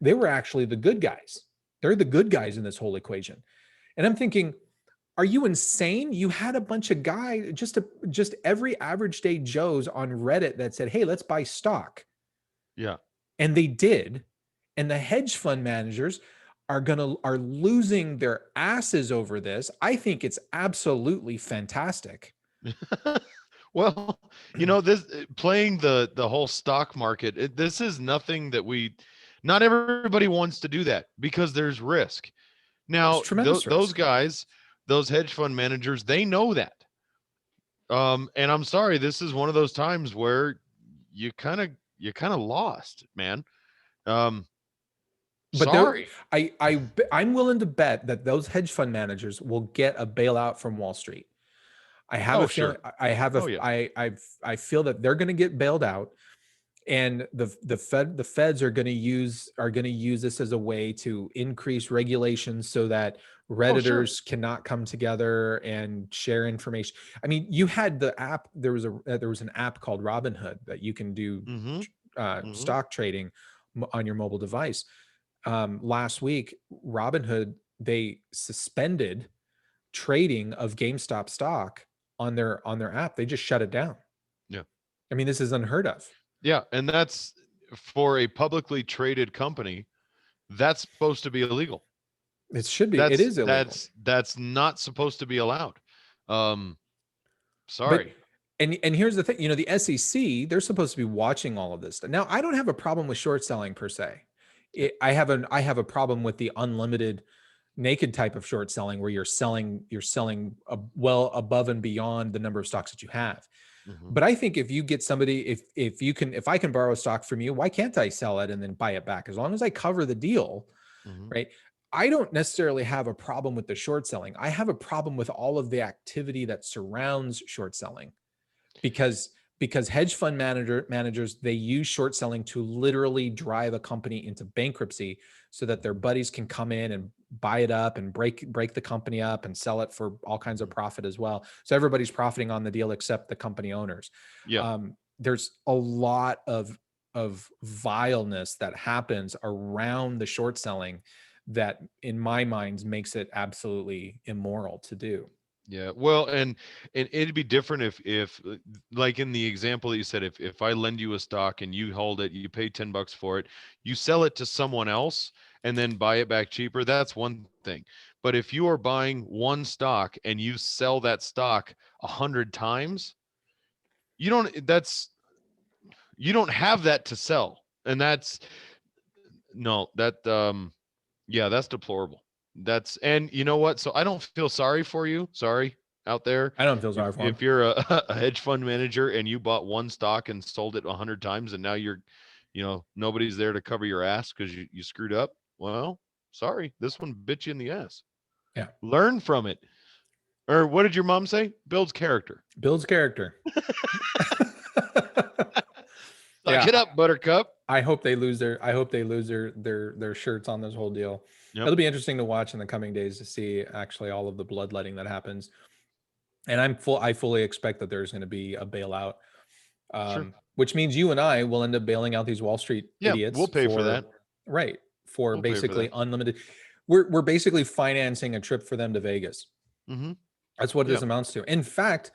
they were actually the good guys. They're the good guys in this whole equation. And I'm thinking, are you insane? You had a bunch of guys, just every average day Joes on Reddit that said, hey, let's buy stock. Yeah. And they did. And the hedge fund managers are losing their asses over this. I think it's absolutely fantastic. Well, this playing the whole stock market, this is nothing that not everybody wants to do that, because there's risk. Now, those guys, those hedge fund managers, they know that. And I'm sorry, this is one of those times where you kind of lost, man. But sorry. I'm willing to bet that those hedge fund managers will get a bailout from Wall Street. I have a feeling. I feel that they're going to get bailed out, and the feds are going to use this as a way to increase regulations so that Redditors cannot come together and share information. I mean, you had the app. There was an app called Robinhood that you can do stock trading on your mobile device. Last week, Robinhood, they suspended trading of GameStop stock on their app. They just shut it down. Yeah. I mean, this is unheard of. Yeah. And that's, for a publicly traded company, that's supposed to be illegal. It should be. It is illegal. That's not supposed to be allowed. Sorry. And here's the thing, the SEC, they're supposed to be watching all of this. Now, I don't have a problem with short selling per se. I have a problem with the unlimited naked type of short selling, where you're selling well above and beyond the number of stocks that you have. Mhm. But I think if you get somebody, if I can borrow stock from you, why can't I sell it and then buy it back? As long as I cover the deal, Mhm. right? I don't necessarily have a problem with the short selling. I have a problem with all of the activity that surrounds short selling, because hedge fund managers, they use short selling to literally drive a company into bankruptcy so that their buddies can come in and buy it up and break the company up and sell it for all kinds of profit as well. So everybody's profiting on the deal except the company owners. Yeah. There's a lot of vileness that happens around the short selling that in my mind makes it absolutely immoral to do. Yeah. Well, and it'd be different if like in the example that you said, if I lend you a stock and you hold it, you pay $10 for it, you sell it to someone else and then buy it back cheaper, that's one thing. But if you are buying one stock and you sell that stock 100 times, you don't have that to sell. And that's no, that yeah, that's deplorable. That's, and you know what? So I don't feel sorry for you. Sorry out there. I don't feel sorry for If them. you're a hedge fund manager and you bought one stock and sold it 100 times and now you're, nobody's there to cover your ass because you screwed up. Well, sorry, this one bit you in the ass. Yeah. Learn from it. Or what did your mom say? Builds character. Builds character. Suck it up, Buttercup. I hope they lose their shirts on this whole deal. Yep. It'll be interesting to watch in the coming days to see actually all of the bloodletting that happens. And I fully expect that there's going to be a bailout, Sure. which means you and I will end up bailing out these Wall Street Yeah, idiots. we'll pay for that. Right. For We'll pay for basically that. unlimited. We're basically financing a trip for them to Vegas. Mm-hmm. That's what this Yeah. amounts to. In fact,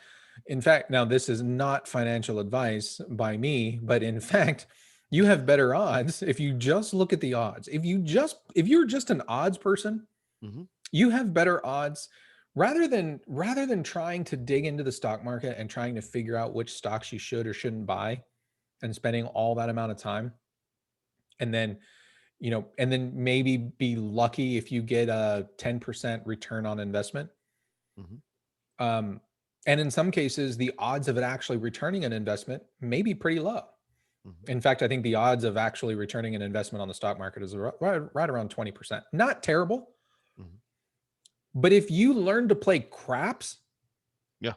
now this is not financial advice by me, but in fact, you have better odds if you just look at the odds. If you're just an odds person, Mhm. you have better odds rather than trying to dig into the stock market and trying to figure out which stocks you should or shouldn't buy and spending all that amount of time. And then, maybe be lucky if you get a 10% return on investment. Mhm. And in some cases, the odds of it actually returning an investment may be pretty low. Mhm. In fact, I think the odds of actually returning an investment on the stock market is right around 20%. Not terrible. Mhm. But if you learn to play craps, Yeah.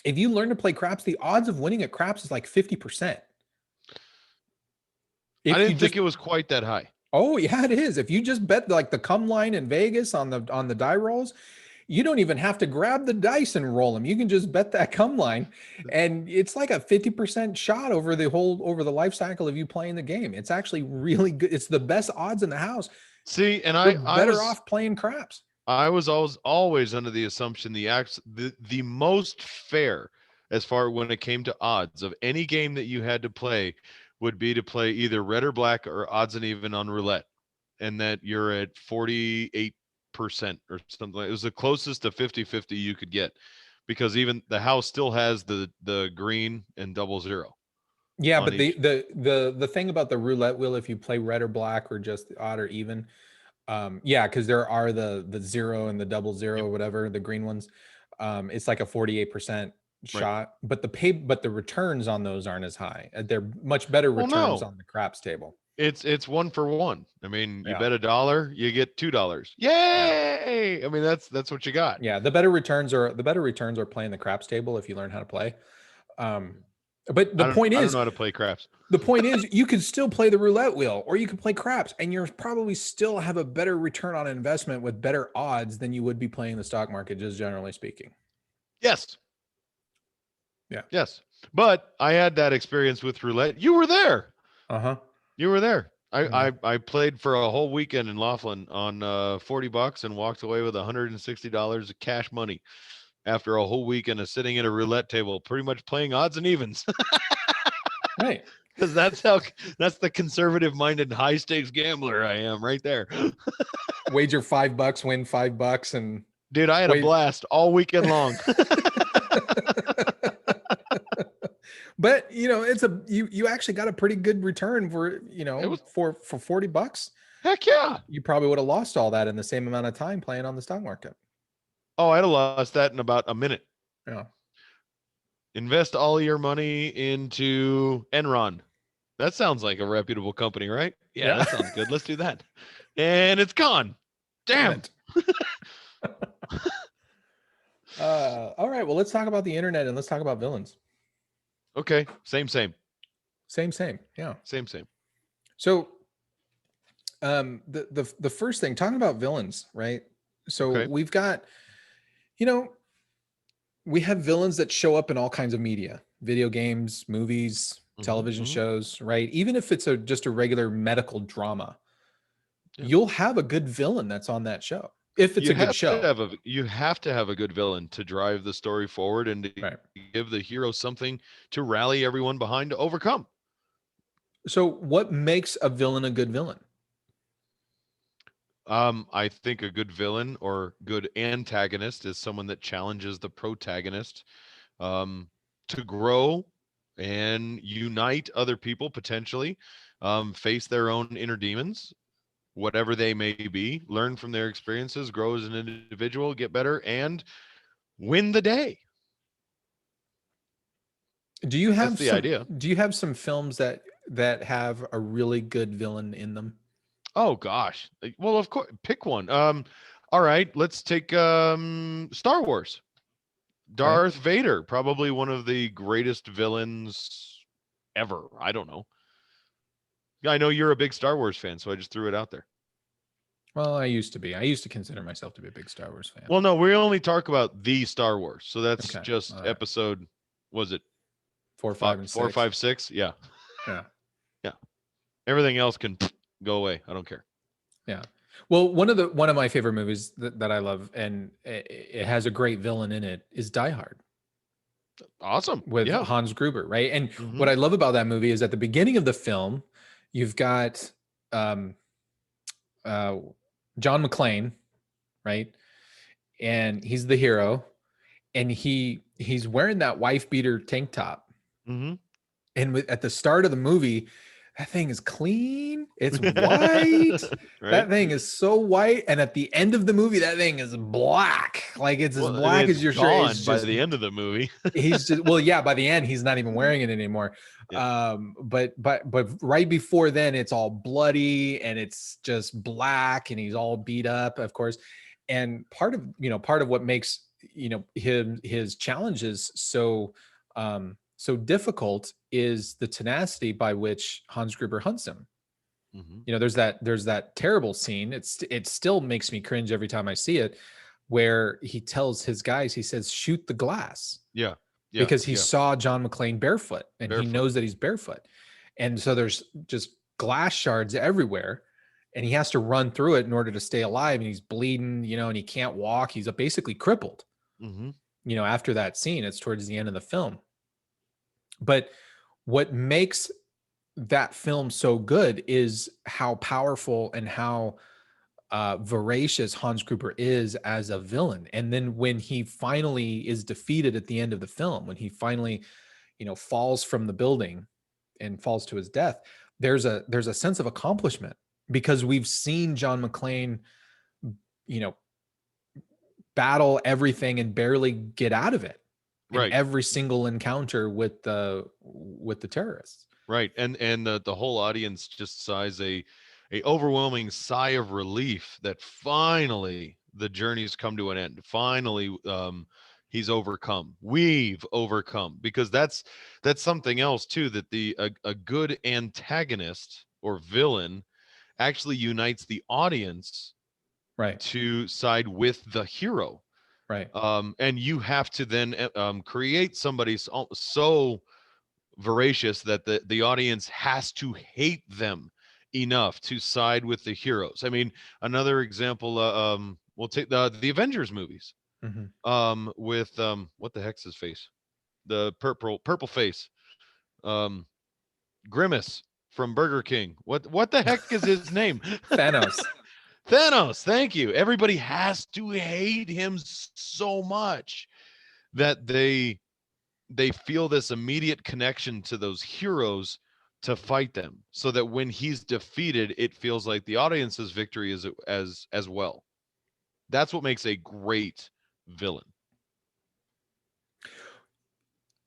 if you learn to play craps, the odds of winning at craps is like 50%. I didn't think it was quite that high. Oh yeah, it is. If you just bet like the come line in Vegas on the die rolls, you don't even have to grab the dice and roll them. You can just bet that come line, and it's like a 50% shot over the life cycle of you playing the game. It's actually really good. It's the best odds in the house. See, and You're better off playing craps. I was always under the assumption the most fair as far when it came to odds of any game that you had to play would be to play either red or black or odds and even on roulette, and that you're at 48% or something. It was the closest to 50-50 you could get, because even the house still has the green and 00. Yeah, on but each. the thing about the roulette wheel, if you play red or black or just odd or even, yeah, because there are the 0 and the 00 or whatever, the green ones. It's like a 48% shot, but the returns on those aren't as high. They're much better returns on the craps table. It's 1 for 1. I mean, you Yeah. bet $1, you get $2. Yay! I mean, that's what you got. Yeah, the better returns are playing the craps table if you learn how to play. But the point I don't is, know how to play craps. the point is, you can still play the roulette wheel, or you can play craps, and you're probably still have a better return on investment with better odds than you would be playing the stock market, just generally speaking. Yes. Yeah. Yes. But I had that experience with roulette. You were there. Uh-huh. You were there. I played for a whole weekend in Laughlin on $40 and walked away with $160 of cash money after a whole weekend of sitting at a roulette table, pretty much playing odds and evens. Right. Because that's the conservative minded high stakes gambler I am right there. Wager $5, win $5, and dude, I had a blast all weekend long. But you actually got a pretty good return for for $40. Heck yeah. You probably would have lost all that in the same amount of time playing on the stock market. Oh, I'd have lost that in about a minute. Yeah. Invest all your money into Enron. That sounds like a reputable company, right? Yeah, that sounds good. Let's do that. And it's gone. Damn. All right. Well, let's talk about the internet and let's talk about villains. Okay. Same. Same. Yeah. Same. So, the first thing, talking about villains, right? So Okay. we've got, you know, we have villains that show up in all kinds of media, video games, movies, television shows, right? Even if it's just a regular medical drama, you'll have a good villain that's on that show. If it's a good show. You have to have a good villain to drive the story forward and to Right. give the hero something to rally everyone behind to overcome. So what makes a villain a good villain? I think a good villain or good antagonist is someone that challenges the protagonist to grow and unite other people, potentially face their own inner demons, whatever they may be, learn from their experiences, grow as an individual, get better, and win the day. Do you have That's the idea. Do you have some films that have a really good villain in them? Oh gosh. Well, of course, pick one. All right, let's take Star Wars. Darth Vader, probably one of the greatest villains ever. I don't know. I know you're a big Star Wars fan, so I just threw it out there. Well, I used to be. I used to consider myself to be a big Star Wars fan. Well, no, we only talk about the Star Wars. So that's Okay. just episode, was it 4, 5, and 6? 4, 5, 6? Yeah. Yeah. Yeah. Everything else can go away. I don't care. Yeah. Well, one of my favorite movies that I love, and it has a great villain in it, is Die Hard. Awesome. With Yeah. Hans Gruber, right? And what I love about that movie is at the beginning of the film, you've got John McClane, right? And he's the hero, and he's wearing that wife beater tank top. Mm-hmm. And at the start of the movie, that thing is clean. It's white. Right? That thing is so white. And at the end of the movie, that thing is black. Like it's as black as your shirt. By the end of the movie. He's just, well, yeah, by the end, he's not even wearing it anymore. Yeah. But right before then, it's all bloody and it's just black and he's all beat up, of course. And part of what makes, his challenges so difficult is the tenacity by which Hans Gruber hunts him. Mm-hmm. There's that terrible scene. It still makes me cringe every time I see it, where he tells his guys, he says, shoot the glass. Yeah. Because he saw John McClane barefoot and he knows that he's barefoot. And so there's just glass shards everywhere and he has to run through it in order to stay alive. And he's bleeding, and he can't walk. He's basically crippled, after that scene. It's towards the end of the film. But what makes that film so good is how powerful and how voracious Hans Gruber is as a villain. And then when he finally is defeated at the end of the film, when he finally, falls from the building and falls to his death, there's a sense of accomplishment because we've seen John McClane, battle everything and barely get out of it. In every single encounter with the terrorists. Right. And the whole audience just sighs a overwhelming sigh of relief that finally the journey's come to an end. Finally, he's overcome. We've overcome, because that's something else too, that a good antagonist or villain actually unites the audience to side with the hero. Right. And you have to then create somebody so voracious that the audience has to hate them enough to side with the heroes. I mean, another example, we'll take the Avengers movies. With what the heck's his face? The purple face. Grimace from Burger King. What the heck is his name? Thanos. Thanos, thank you. Everybody has to hate him so much that they feel this immediate connection to those heroes to fight them, so that when he's defeated, it feels like the audience's victory is as well. That's what makes a great villain.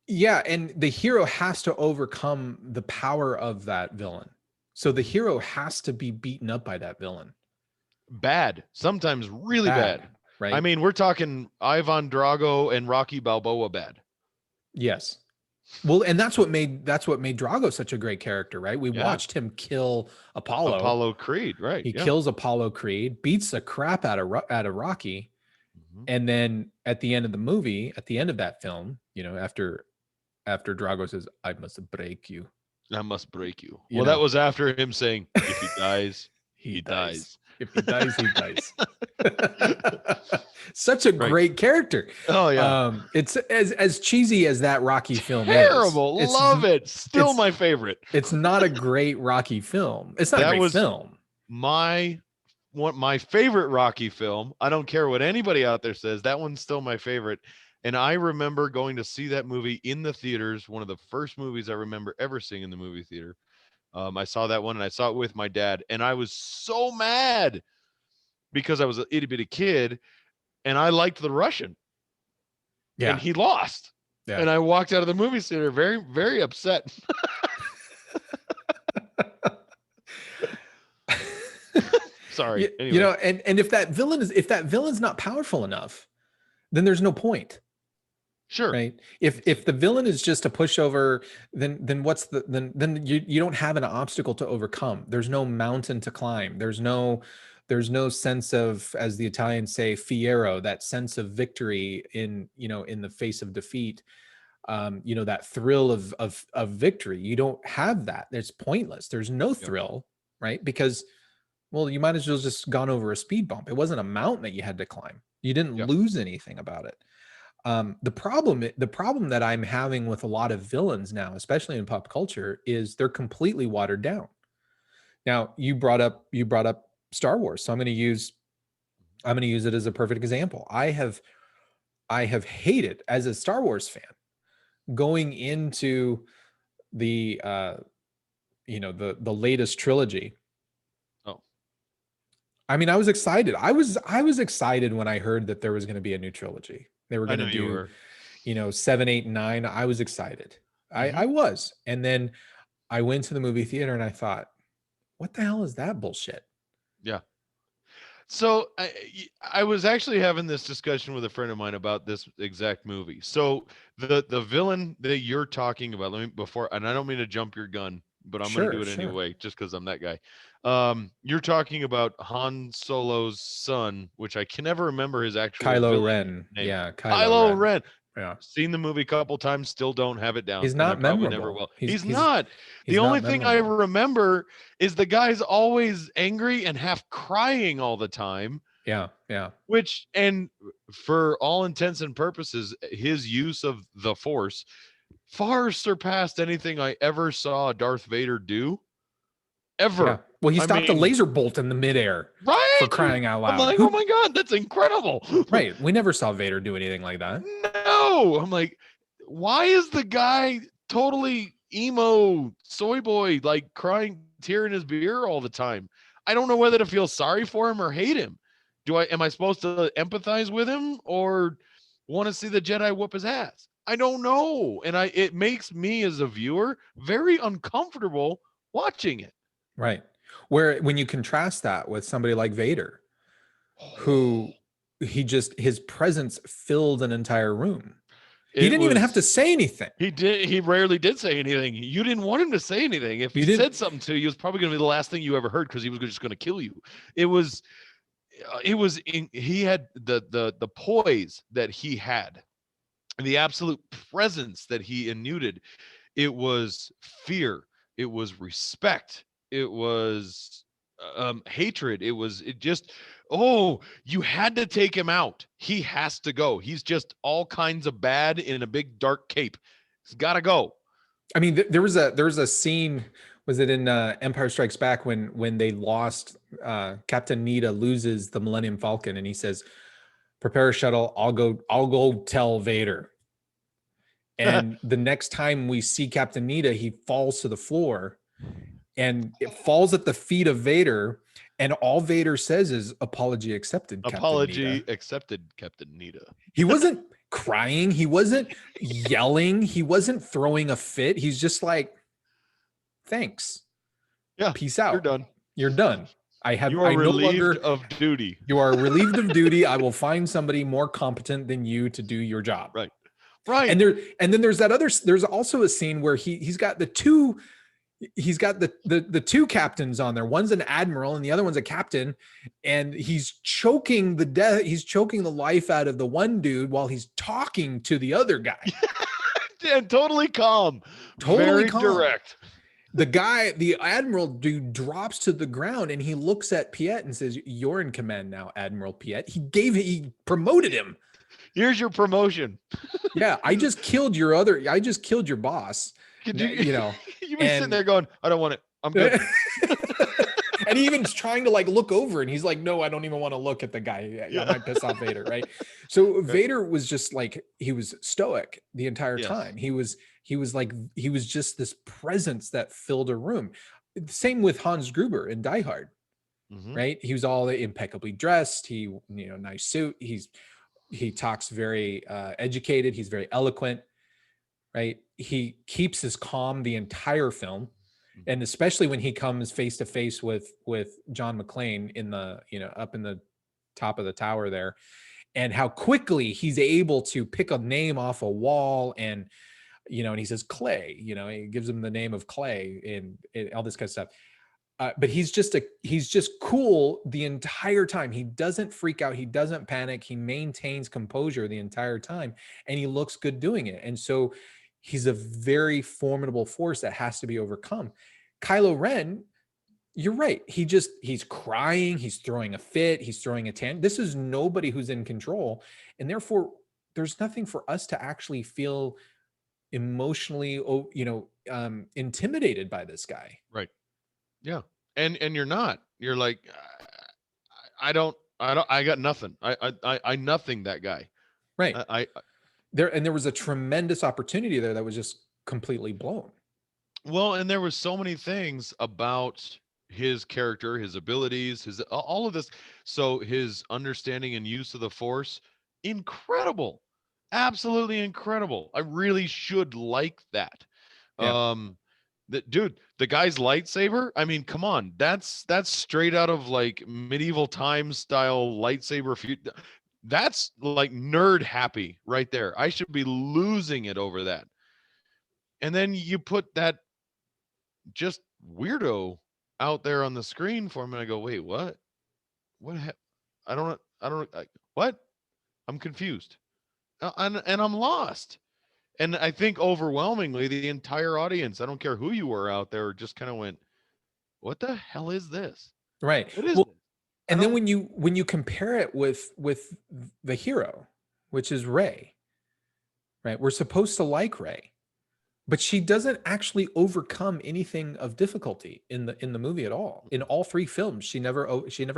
Yeah, and the hero has to overcome the power of that villain. So the hero has to be beaten up by that villain. Bad, sometimes really bad. Right? I mean, we're talking Ivan Drago and Rocky Balboa bad. Yes. Well, and that's what made Drago such a great character, right? We Yeah. watched him kill Apollo. Apollo Creed, right? He yeah. kills Apollo Creed, beats the crap out of Rocky, and then at the end of the movie, at the end of that film, you know, after Drago says, "I must break you." I must break you. You Well, know. that was after him saying, "If he dies, he dies." If he dies, he dies. Such a Right. great character. Oh yeah. It's as cheesy as that Rocky film is. Terrible. It's, Love it. Still it's- my favorite. It's not a great Rocky film. It's not a great film. My favorite Rocky film. I don't care what anybody out there says. That one's still my favorite. And I remember going to see that movie in the theaters. One of the first movies I remember ever seeing in the movie theater. I saw that one and I saw it with my dad. And I was so mad because I was an itty bitty kid and I liked the Russian. Yeah. And he lost. Yeah. And I walked out of the movie theater very, very upset. Sorry. Anyway. You know, and if that villain's not powerful enough, then there's no point. Sure. Right. If the villain is just a pushover, then what's then you don't have an obstacle to overcome. There's no mountain to climb. There's no sense of, as the Italians say, fiero, that sense of victory in the face of defeat. That thrill of victory. You don't have that. It's pointless. There's no thrill, right? Because, well, you might as well just gone over a speed bump. It wasn't a mountain that you had to climb. You didn't lose anything about it. The problem that I'm having with a lot of villains now, especially in pop culture, is they're completely watered down. Now, you brought up Star Wars, so I'm going to use it as a perfect example. I have hated, as a Star Wars fan, going into the the latest trilogy. Oh, I mean, I was excited. I was excited when I heard that there was going to be a new trilogy. They were going to do, 7, 8, and 9. I was excited. I was. And then I went to the movie theater and I thought, what the hell is that bullshit? Yeah. So I was actually having this discussion with a friend of mine about this exact movie. So the villain that you're talking about, and I don't mean to jump your gun, but I'm going to do it anyway, just because I'm that guy. You're talking about Han Solo's son, which I can never remember his actual Kylo Ren. name. Yeah, Kylo Ren. Yeah. Seen the movie a couple times, still don't have it down. He's not memorable. Never will. He's not. The only thing I remember is the guy's always angry and half crying all the time. Yeah, yeah. Which, and for all intents and purposes, his use of the Force far surpassed anything I ever saw Darth Vader do. Ever. Yeah. Well, he stopped a laser bolt in the midair. Right. For crying out loud. I'm like, oh my God, that's incredible. Right. We never saw Vader do anything like that. No. I'm like, why is the guy totally emo soy boy, like crying, tearing his beer all the time? I don't know whether to feel sorry for him or hate him. Am I supposed to empathize with him or want to see the Jedi whoop his ass? I don't know. And it makes me as a viewer very uncomfortable watching it. Right. Where when you contrast that with somebody like Vader, who his presence filled an entire room. He didn't even have to say anything. He rarely did say anything. You didn't want him to say anything. If he said something to you, it was probably going to be the last thing you ever heard because he was just going to kill you. He had the poise that he had, and the absolute presence that he enuted. It was fear. It was respect. It was hatred. You had to take him out. He has to go. He's just all kinds of bad in a big dark cape. He's got to go. I mean, there was a scene. Was it in Empire Strikes Back when they lost? Captain Nita loses the Millennium Falcon, and he says, "Prepare a shuttle. I'll go tell Vader." And the next time we see Captain Nita, he falls to the floor, and it falls at the feet of Vader. And all Vader says is, "Apology accepted." Apology accepted, Captain Nita. He wasn't crying. He wasn't yelling. He wasn't throwing a fit. He's just like, thanks. Yeah. Peace out. You're done. You're done. You are I no relieved longer, of duty. you are relieved of duty. I will find somebody more competent than you to do your job. Right. Right. And then there's there's also a scene where he's got the two captains on there. One's an admiral and the other one's a captain, and he's choking the life out of the one dude while he's talking to the other guy. And totally calm. Totally very calm. direct. The admiral dude drops to the ground and he looks at Piet and says, "You're in command now, Admiral Piet." He promoted him. Here's your promotion. Yeah, I just killed your boss. Could you know, you be sitting there going, I don't want it. I'm good. And he even's trying to like look over and he's like, no, I don't even want to look at the guy. I might piss off Vader, right? So Vader was just like, he was stoic the entire time. He was just this presence that filled a room. Same with Hans Gruber in Die Hard, right? He was all impeccably dressed. He, nice suit. He talks very educated. He's very eloquent, right? He keeps his calm the entire film. And especially when he comes face to face with John McClane in the, up in the top of the tower there, and how quickly he's able to pick a name off a wall and, and he says Clay, he gives him the name of Clay and all this kind of stuff. But he's just cool the entire time. He doesn't freak out. He doesn't panic. He maintains composure the entire time, and he looks good doing it. And so he's a very formidable force that has to be overcome. Kylo Ren, you're right. He's crying. He's throwing a fit. He's throwing a tantrum. This is nobody who's in control. And therefore, there's nothing for us to actually feel emotionally, intimidated by this guy. Right. Yeah. And you're not. You're like, I got nothing. I nothing that guy. Right. There was a tremendous opportunity there that was just completely blown. Well, and there were so many things about his character, his abilities, all of this. So his understanding and use of the Force, incredible, absolutely incredible. I really should like that. Yeah. The guy's lightsaber, I mean, come on, that's straight out of like medieval times style lightsaber. That's like nerd happy right there. I should be losing it over that. And then you put that just weirdo out there on the screen for him, and I go, wait, what? I don't, what? I'm confused. And I'm lost. And I think overwhelmingly the entire audience, I don't care who you were out there, just kind of went, what the hell is this? Right. What is this? And then when you compare it with the hero, which is Rey, right? We're supposed to like Rey, but she doesn't actually overcome anything of difficulty in the movie at all. In all three films, she never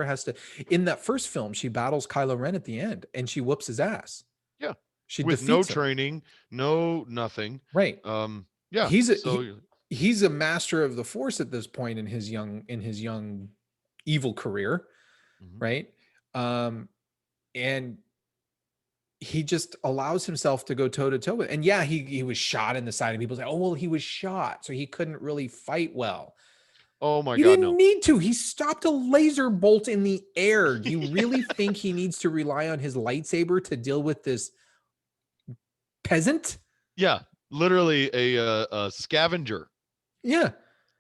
has to. In that first film, she battles Kylo Ren at the end, and she whoops his ass. Yeah, she with no him. training, no nothing. Right. Yeah. He's a master of the Force at this point in his young evil career, right? And he just allows himself to go toe to toe with, and yeah, he was shot in the side, and people say, oh, well, he was shot, so he couldn't really fight well. Oh my God, no. He didn't need to. He stopped a laser bolt in the air. Do you really think he needs to rely on his lightsaber to deal with this peasant? Yeah, literally a scavenger. Yeah.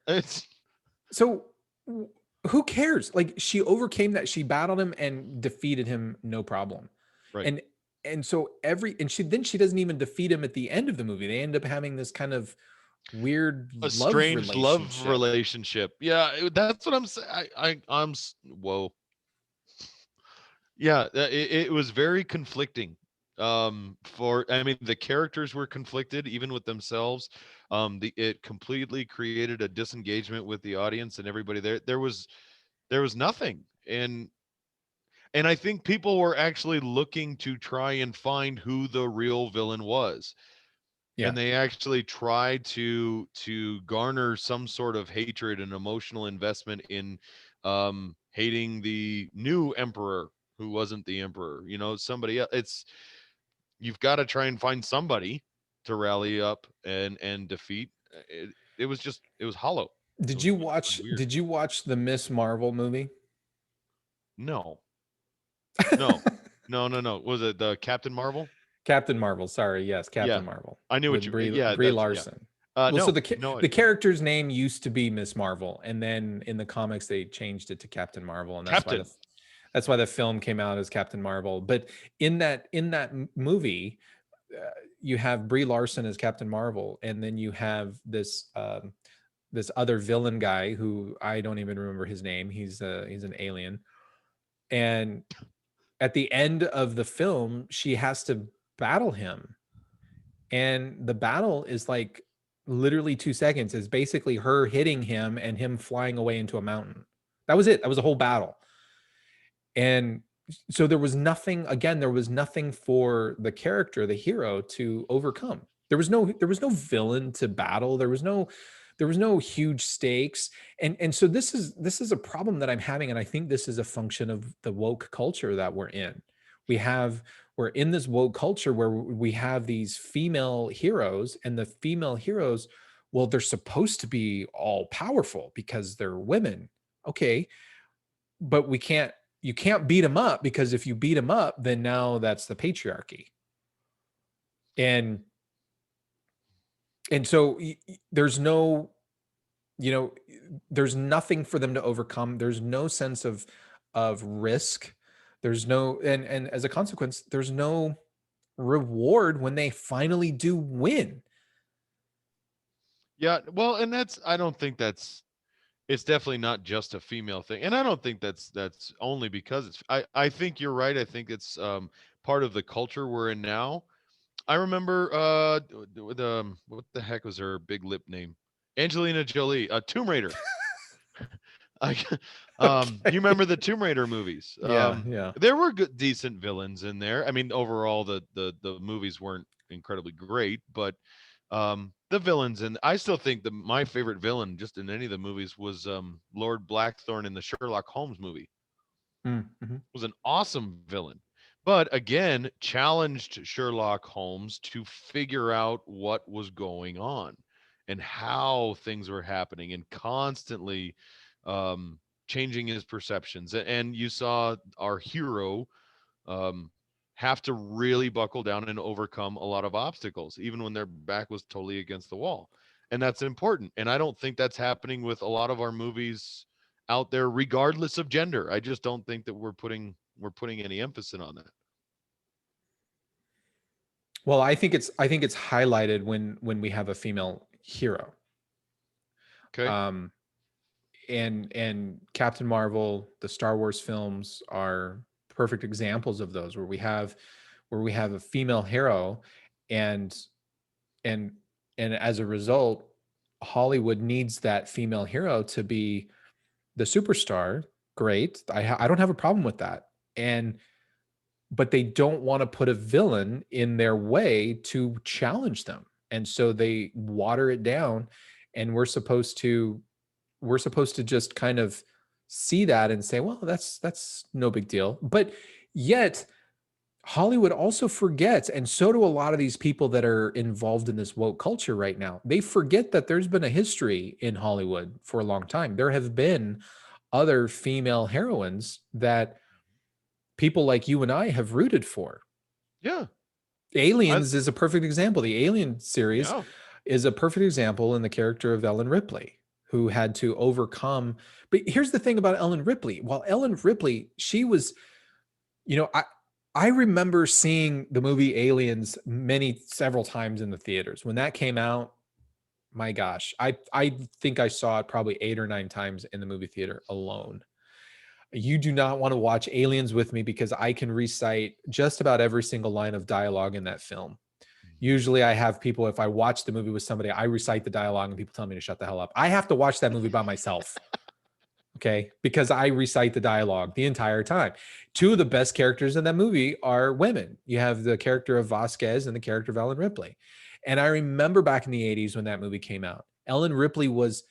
It's so who cares? Like, she overcame that. She battled him and defeated him, no problem. Right. And so she doesn't even defeat him at the end of the movie. They end up having this kind of weird, strange love relationship. Yeah, that's what I'm saying. I'm whoa. Yeah, it was very conflicting. The characters were conflicted even with themselves. It completely created a disengagement with the audience and everybody there. There was nothing. And I think people were actually looking to try and find who the real villain was. Yeah. And they actually tried to garner some sort of hatred and emotional investment in hating the new emperor who wasn't the emperor, somebody else. you've got to try and find somebody to rally up and defeat. It was just, it was hollow. Did It you was watch? weird. Did you watch the Miss Marvel movie? No, no, no. Was it the Captain Marvel? Captain Marvel. Sorry, yes, Yeah, Captain Marvel I knew what with you. Brie Yeah, Brie that's yeah. Larson. Well, so No, the no the idea. character's name used to be Miss Marvel, and then in the comics they changed it to Captain Marvel, and Captain. that's why the film came out as Captain Marvel. But in that movie, you have Brie Larson as Captain Marvel, and then you have this other villain guy who I don't even remember his name. He's an alien, and at the end of the film, she has to battle him, and the battle is like literally 2 seconds. Is basically her hitting him and him flying away into a mountain. That was it. That was the whole battle. And so there was nothing, again, there was nothing for the character, the hero, to overcome. There was no villain to battle. There was no huge stakes. And so this is a problem that I'm having, and I think this is a function of the woke culture that we're in. We're in this woke culture where we have these female heroes, and the female heroes, well, they're supposed to be all powerful because they're women. Okay, but you can't beat them up, because if you beat them up, then now that's the patriarchy. And so there's no, there's nothing for them to overcome. There's no sense of risk. There's no, and as a consequence, there's no reward when they finally do win. Yeah, well, and I don't think it's definitely not just a female thing, and I don't think that's only because it's. I think you're right. I think it's part of the culture we're in now. I remember what the heck was her big lip name? Angelina Jolie, Tomb Raider. I, you remember the Tomb Raider movies? Yeah. There were good, decent villains in there. I mean, overall, the movies weren't incredibly great, but the villains, and I still think my favorite villain, just in any of the movies, was Lord Blackthorne in the Sherlock Holmes movie. Mm-hmm. Was an awesome villain, but again, challenged Sherlock Holmes to figure out what was going on and how things were happening, and constantly changing his perceptions. And you saw our hero um, have to really buckle down and overcome a lot of obstacles, even when their back was totally against the wall. And that's important. And I don't think that's happening with a lot of our movies out there, regardless of gender. I just don't think that we're putting any emphasis on that. Well, I think it's highlighted when we have a female hero. Okay. And Captain Marvel, the Star Wars films are perfect examples of those, where we have a female hero, and and and as a result, Hollywood needs that female hero to be the superstar. Great, I don't have a problem with that. And but they don't want to put a villain in their way to challenge them, and so they water it down, and we're supposed to just kind of see that and say, well, that's no big deal. But yet Hollywood also forgets, and so do a lot of these people that are involved in this woke culture right now. They forget that there's been a history in Hollywood for a long time. There have been other female heroines that people like you and I have rooted for. Yeah. Aliens is a perfect example. The Alien series Yeah. is a perfect example in the character of Ellen Ripley, who had to overcome. But here's the thing about Ellen Ripley. While Ellen Ripley, she was, I remember seeing the movie Aliens several times in the theaters. When that came out, my gosh, I think I saw it probably 8 or 9 times in the movie theater alone. You do not want to watch Aliens with me, because I can recite just about every single line of dialogue in that film. Usually I have people, if I watch the movie with somebody, I recite the dialogue and people tell me to shut the hell up. I have to watch that movie by myself. Okay. Because I recite the dialogue the entire time. Two of the best characters in that movie are women. You have the character of Vasquez and the character of Ellen Ripley. And I remember back in the 80s when that movie came out, Ellen Ripley was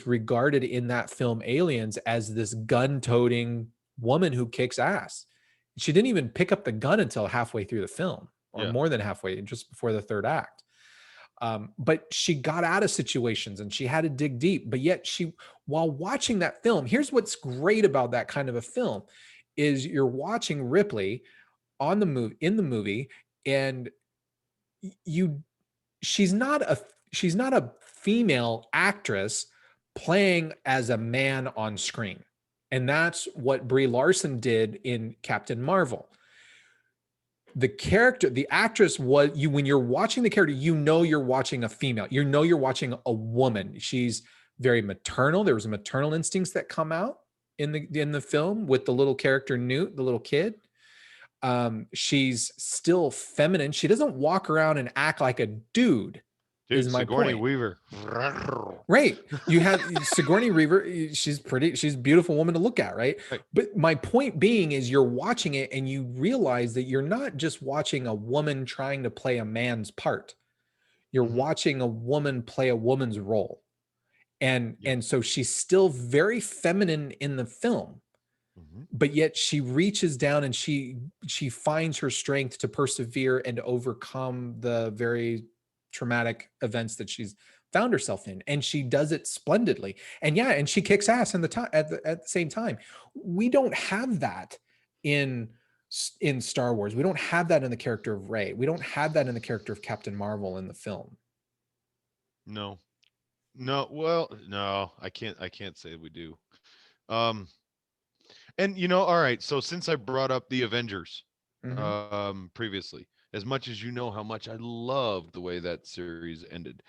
regarded in that film Aliens as this gun-toting woman who kicks ass. She didn't even pick up the gun until halfway through the film. or Yeah. more than halfway, just before the third act. But she got out of situations and she had to dig deep. But yet while watching that film, here's what's great about that kind of a film is you're watching Ripley in the movie, and you she's not a female actress playing as a man on screen. And that's what Brie Larson did in Captain Marvel. The actress when you're watching the character, you're watching a female, you're watching a woman. She's very maternal. There was maternal instincts that come out in the film with the little character Newt, the little kid. She's still feminine. She doesn't walk around and act like a dude. Dude, is my Sigourney point. Weaver. Right. You have Sigourney Weaver. She's a beautiful woman to look at, right? But my point being is you're watching it and you realize that you're not just watching a woman trying to play a man's part. You're watching a woman play a woman's role. And so she's still very feminine in the film. But yet she reaches down and she finds her strength to persevere and overcome the very traumatic events that she's found herself in, and she does it splendidly. And she kicks ass at the same time. We don't have that in Star Wars. We don't have that in the character of Rey. We don't have that in the character of Captain Marvel in the film. No, well, no, I can't say we do. And all right, so since I brought up the Avengers previously, as much as you know how much I loved the way that series ended,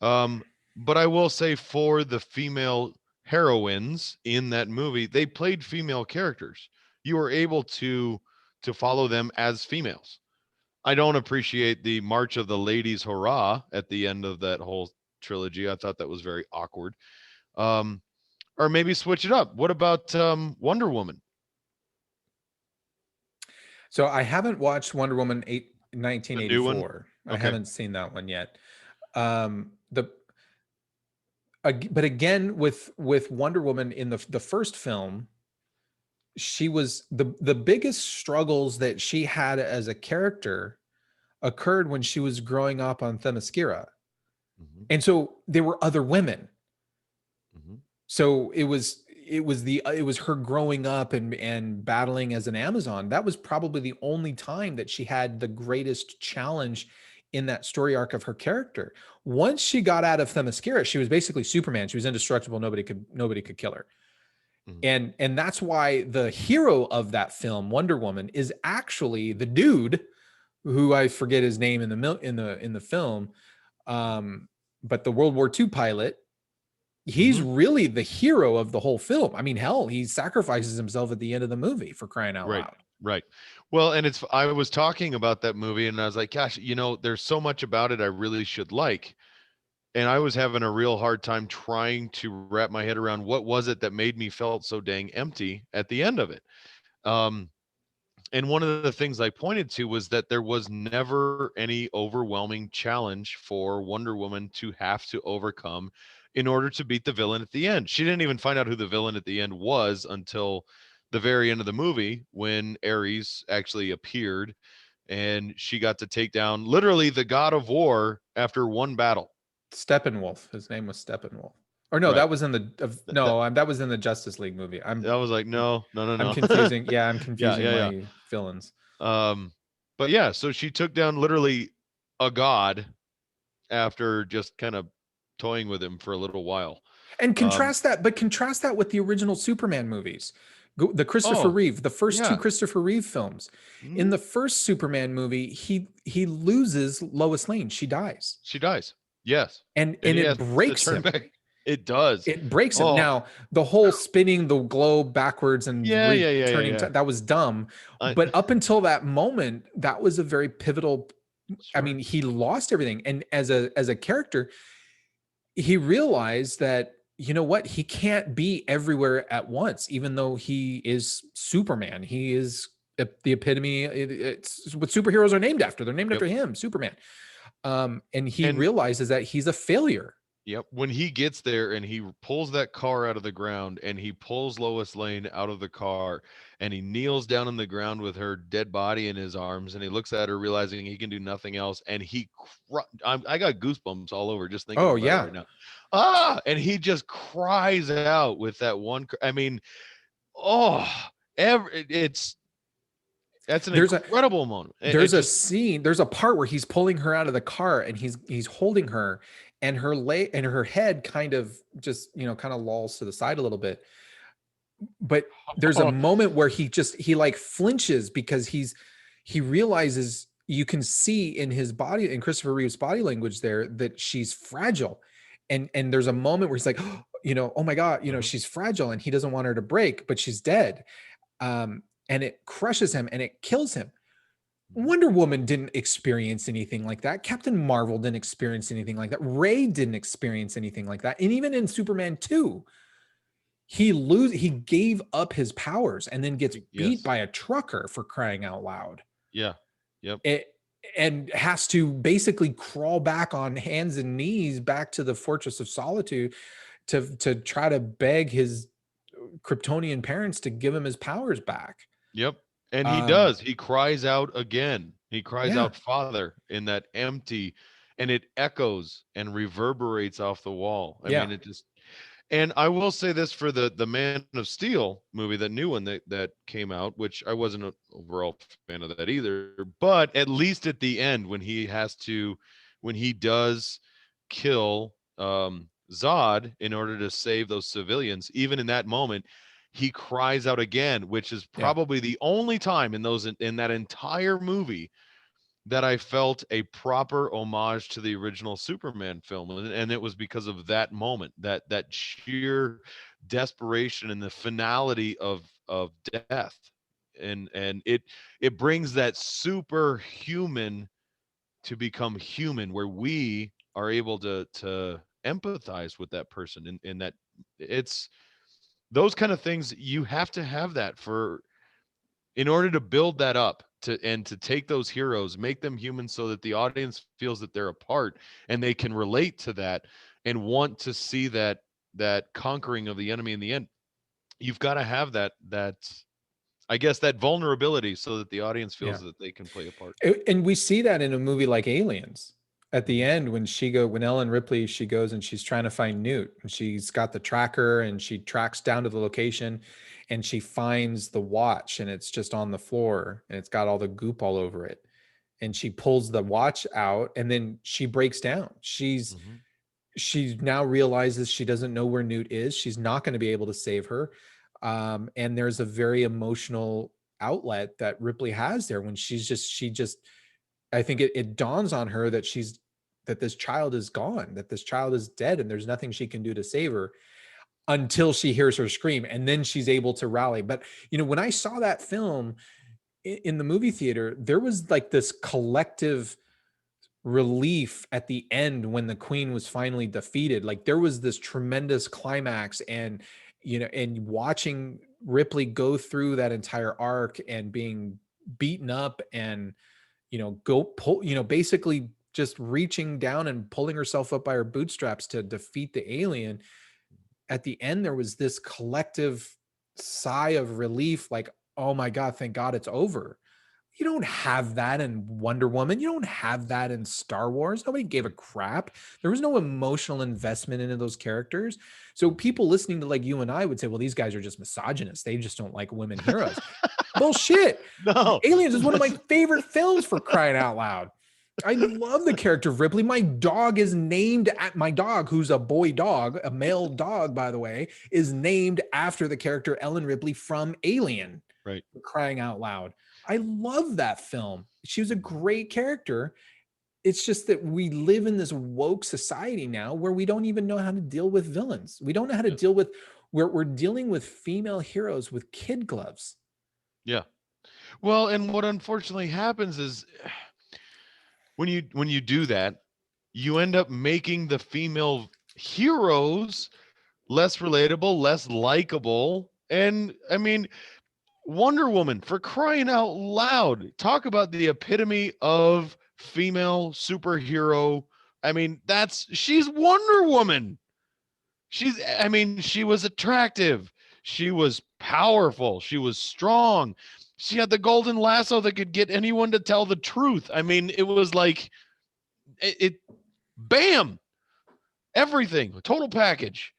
but I will say for the female heroines in that movie, they played female characters. You were able to follow them as females. I don't appreciate the March of the Ladies Hurrah at the end of that whole trilogy. I thought that was very awkward. Or maybe switch it up. What about Wonder Woman? So I haven't watched Wonder Woman 1984. I haven't seen that one yet. But again, with Wonder Woman in the first film, she was the biggest struggles that she had as a character occurred when she was growing up on Themyscira. And so there were other women. So it was her growing up and battling as an Amazon. That was probably the only time that she had the greatest challenge in that story arc of her character. Once she got out of Themyscira, she was basically Superman. She was indestructible. Nobody could kill her. And that's why the hero of that film, Wonder Woman, is actually the dude who I forget his name in the film. But the World War II pilot, he's really the hero of the whole film. I mean, hell, he sacrifices himself at the end of the movie, for crying out loud. Right. Well, and I was talking about that movie and I was like, gosh, there's so much about it I really should like. And I was having a real hard time trying to wrap my head around what was it that made me felt so dang empty at the end of it. And one of the things I pointed to was that there was never any overwhelming challenge for Wonder Woman to have to overcome in order to beat the villain at the end. She didn't even find out who the villain at the end was until the very end of the movie, when Ares actually appeared and she got to take down literally the god of war after one battle. Steppenwolf. His name was Steppenwolf. Or no, that was in that was in the Justice League movie. I was like, no. I'm confusing. Yeah, I'm confusing my villains. But yeah, so she took down literally a god after just kind of toying with him for a little while. And contrast that with the original Superman movies. The Christopher Reeve, the first two Christopher Reeve films. In the first Superman movie, he loses Lois Lane. She dies. Yes. And it breaks him. It does. It breaks him. Now, the whole spinning the globe backwards and turning, that was dumb. But up until that moment, that was a very pivotal. Sure. I mean, he lost everything. And as a character, he realized that, you know what, he can't be everywhere at once, even though he is Superman. He is the epitome. It's what superheroes are named after. They're named after him, Superman. And he realizes that he's a failure. Yep. When he gets there and he pulls that car out of the ground and he pulls Lois Lane out of the car and he kneels down on the ground with her dead body in his arms and he looks at her realizing he can do nothing else and I got goosebumps all over just thinking Oh about it yeah. right now. And he just cries out with that one. I mean, oh, it's that's an There's a incredible moment. It there's a just scene, there's a part where he's pulling her out of the car and he's holding her, and her head kind of just, kind of lolls to the side a little bit. But there's a moment where he like flinches because he realizes, you can see in his body, in Christopher Reeve's body language there, that she's fragile. And there's a moment where he's like, oh my God, she's fragile and he doesn't want her to break, but she's dead. And it crushes him and it kills him. Wonder Woman didn't experience anything like that. Captain Marvel didn't experience anything like that. Ray didn't experience anything like that. And even in Superman 2, he gave up his powers and then gets beat yes. by a trucker, for crying out loud. Yeah. Yep. And has to basically crawl back on hands and knees back to the Fortress of Solitude to try to beg his Kryptonian parents to give him his powers back. Yep. And he does. He cries out again. He cries out, Father, in that empty, and it echoes and reverberates off the wall. I mean, it just, and I will say this for the Man of Steel movie, that new one that came out, which I wasn't an overall fan of that either, but at least at the end, when he does kill Zod in order to save those civilians, even in that moment, he cries out again, which is probably the only time in that entire movie that I felt a proper homage to the original Superman film, and it was because of that moment, that sheer desperation and the finality of death, and it brings that superhuman to become human, where we are able to empathize with that person, and that it's those kind of things. You have to have that in order to build that up, to take those heroes, make them human, so that the audience feels that they're a part and they can relate to that and want to see that conquering of the enemy in the end. You've got to have that I guess that vulnerability, so that the audience feels that they can play a part. And we see that in a movie like Aliens. At the end, when Ellen Ripley, she goes and she's trying to find Newt, and she's got the tracker and she tracks down to the location and she finds the watch, and it's just on the floor and it's got all the goop all over it. And she pulls the watch out and then she breaks down. She now realizes she doesn't know where Newt is. She's not going to be able to save her. And there's a very emotional outlet that Ripley has there when she just, I think it dawns on her that that this child is gone, that this child is dead, and there's nothing she can do to save her, until she hears her scream, and then she's able to rally. But when I saw that film in the movie theater, there was like this collective relief at the end when the Queen was finally defeated. Like, there was this tremendous climax, and and watching Ripley go through that entire arc and being beaten up and go pull, basically just reaching down and pulling herself up by her bootstraps to defeat the alien. At the end, there was this collective sigh of relief, like, oh my God, thank God it's over. You don't have that in Wonder Woman. You don't have that in Star Wars. Nobody gave a crap. There was no emotional investment into those characters. So people listening to like you and I would say, well, these guys are just misogynists. They just don't like women heroes. Bullshit. No. Aliens is one of my favorite films, for crying out loud. I love the character of Ripley. My dog, who's a boy dog, a male dog, by the way, is named after the character Ellen Ripley from Alien. Right. For crying out loud. I love that film. She was a great character. It's just that we live in this woke society now where we don't even know how to deal with villains. We don't know how to deal with, we're dealing with female heroes with kid gloves. Yeah. Well, and what unfortunately happens is when you do that, you end up making the female heroes less relatable, less likable. And I mean, Wonder Woman, for crying out loud, talk about the epitome of female superhero I mean, she's Wonder Woman. She was attractive. She was powerful. She was strong. She had the golden lasso that could get anyone to tell the truth. I mean, it was like bam, everything, total package.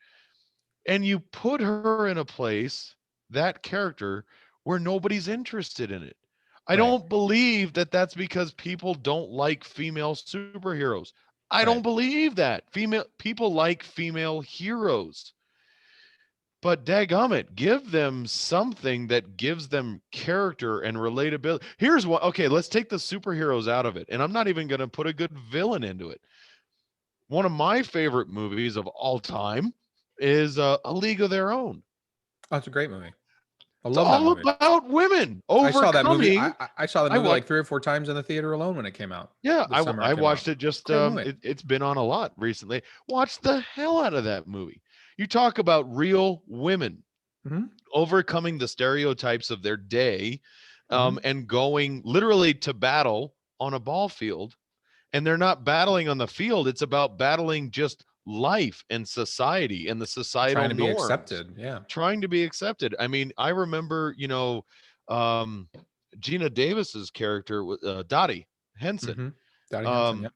And you put her in a place, that character, where nobody's interested in it. I don't believe that that's because people don't like female superheroes. I don't believe that. People like female heroes. But dagummit, give them something that gives them character and relatability. Here's what, okay, let's take the superheroes out of it. And I'm not even going to put a good villain into it. One of my favorite movies of all time is A League of Their Own. Oh, it's a great movie. I It's love that all movie. about women I saw that movie. overcoming. I saw that movie wa- like 3 or 4 times in the theater alone when it came out. Yeah, The summer I came watched out. it just Great movie. it's been on a lot recently. Watch the hell out of that movie. You talk about real women Mhm. overcoming the stereotypes of their day, Mhm. and going literally to battle on a ball field. And they're not battling on the field, it's about battling just life and society and the societal Trying to be norms. accepted. Yeah. Trying to be accepted. I mean, I remember, um, Gina Davis's character, Dottie Henson, Mhm. Dottie Henson, yeah.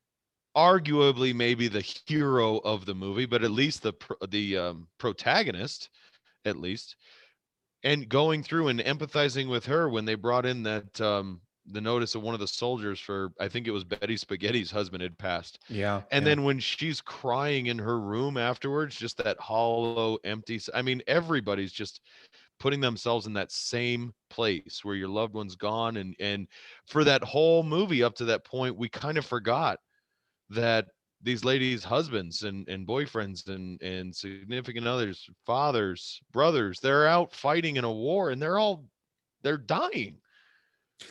arguably maybe the hero of the movie, but at least the protagonist, at least. And going through and empathizing with her when they brought in that the notice of one of the soldiers for, I think it was Betty Spaghetti's husband had passed. Yeah. And yeah. then when she's crying in her room afterwards, just that hollow, empty. I mean, everybody's just putting themselves in that same place where your loved one's gone. And for that whole movie up to that point, we kind of forgot that these ladies' husbands and boyfriends and significant others, fathers, brothers, they're out fighting in a war and they're dying.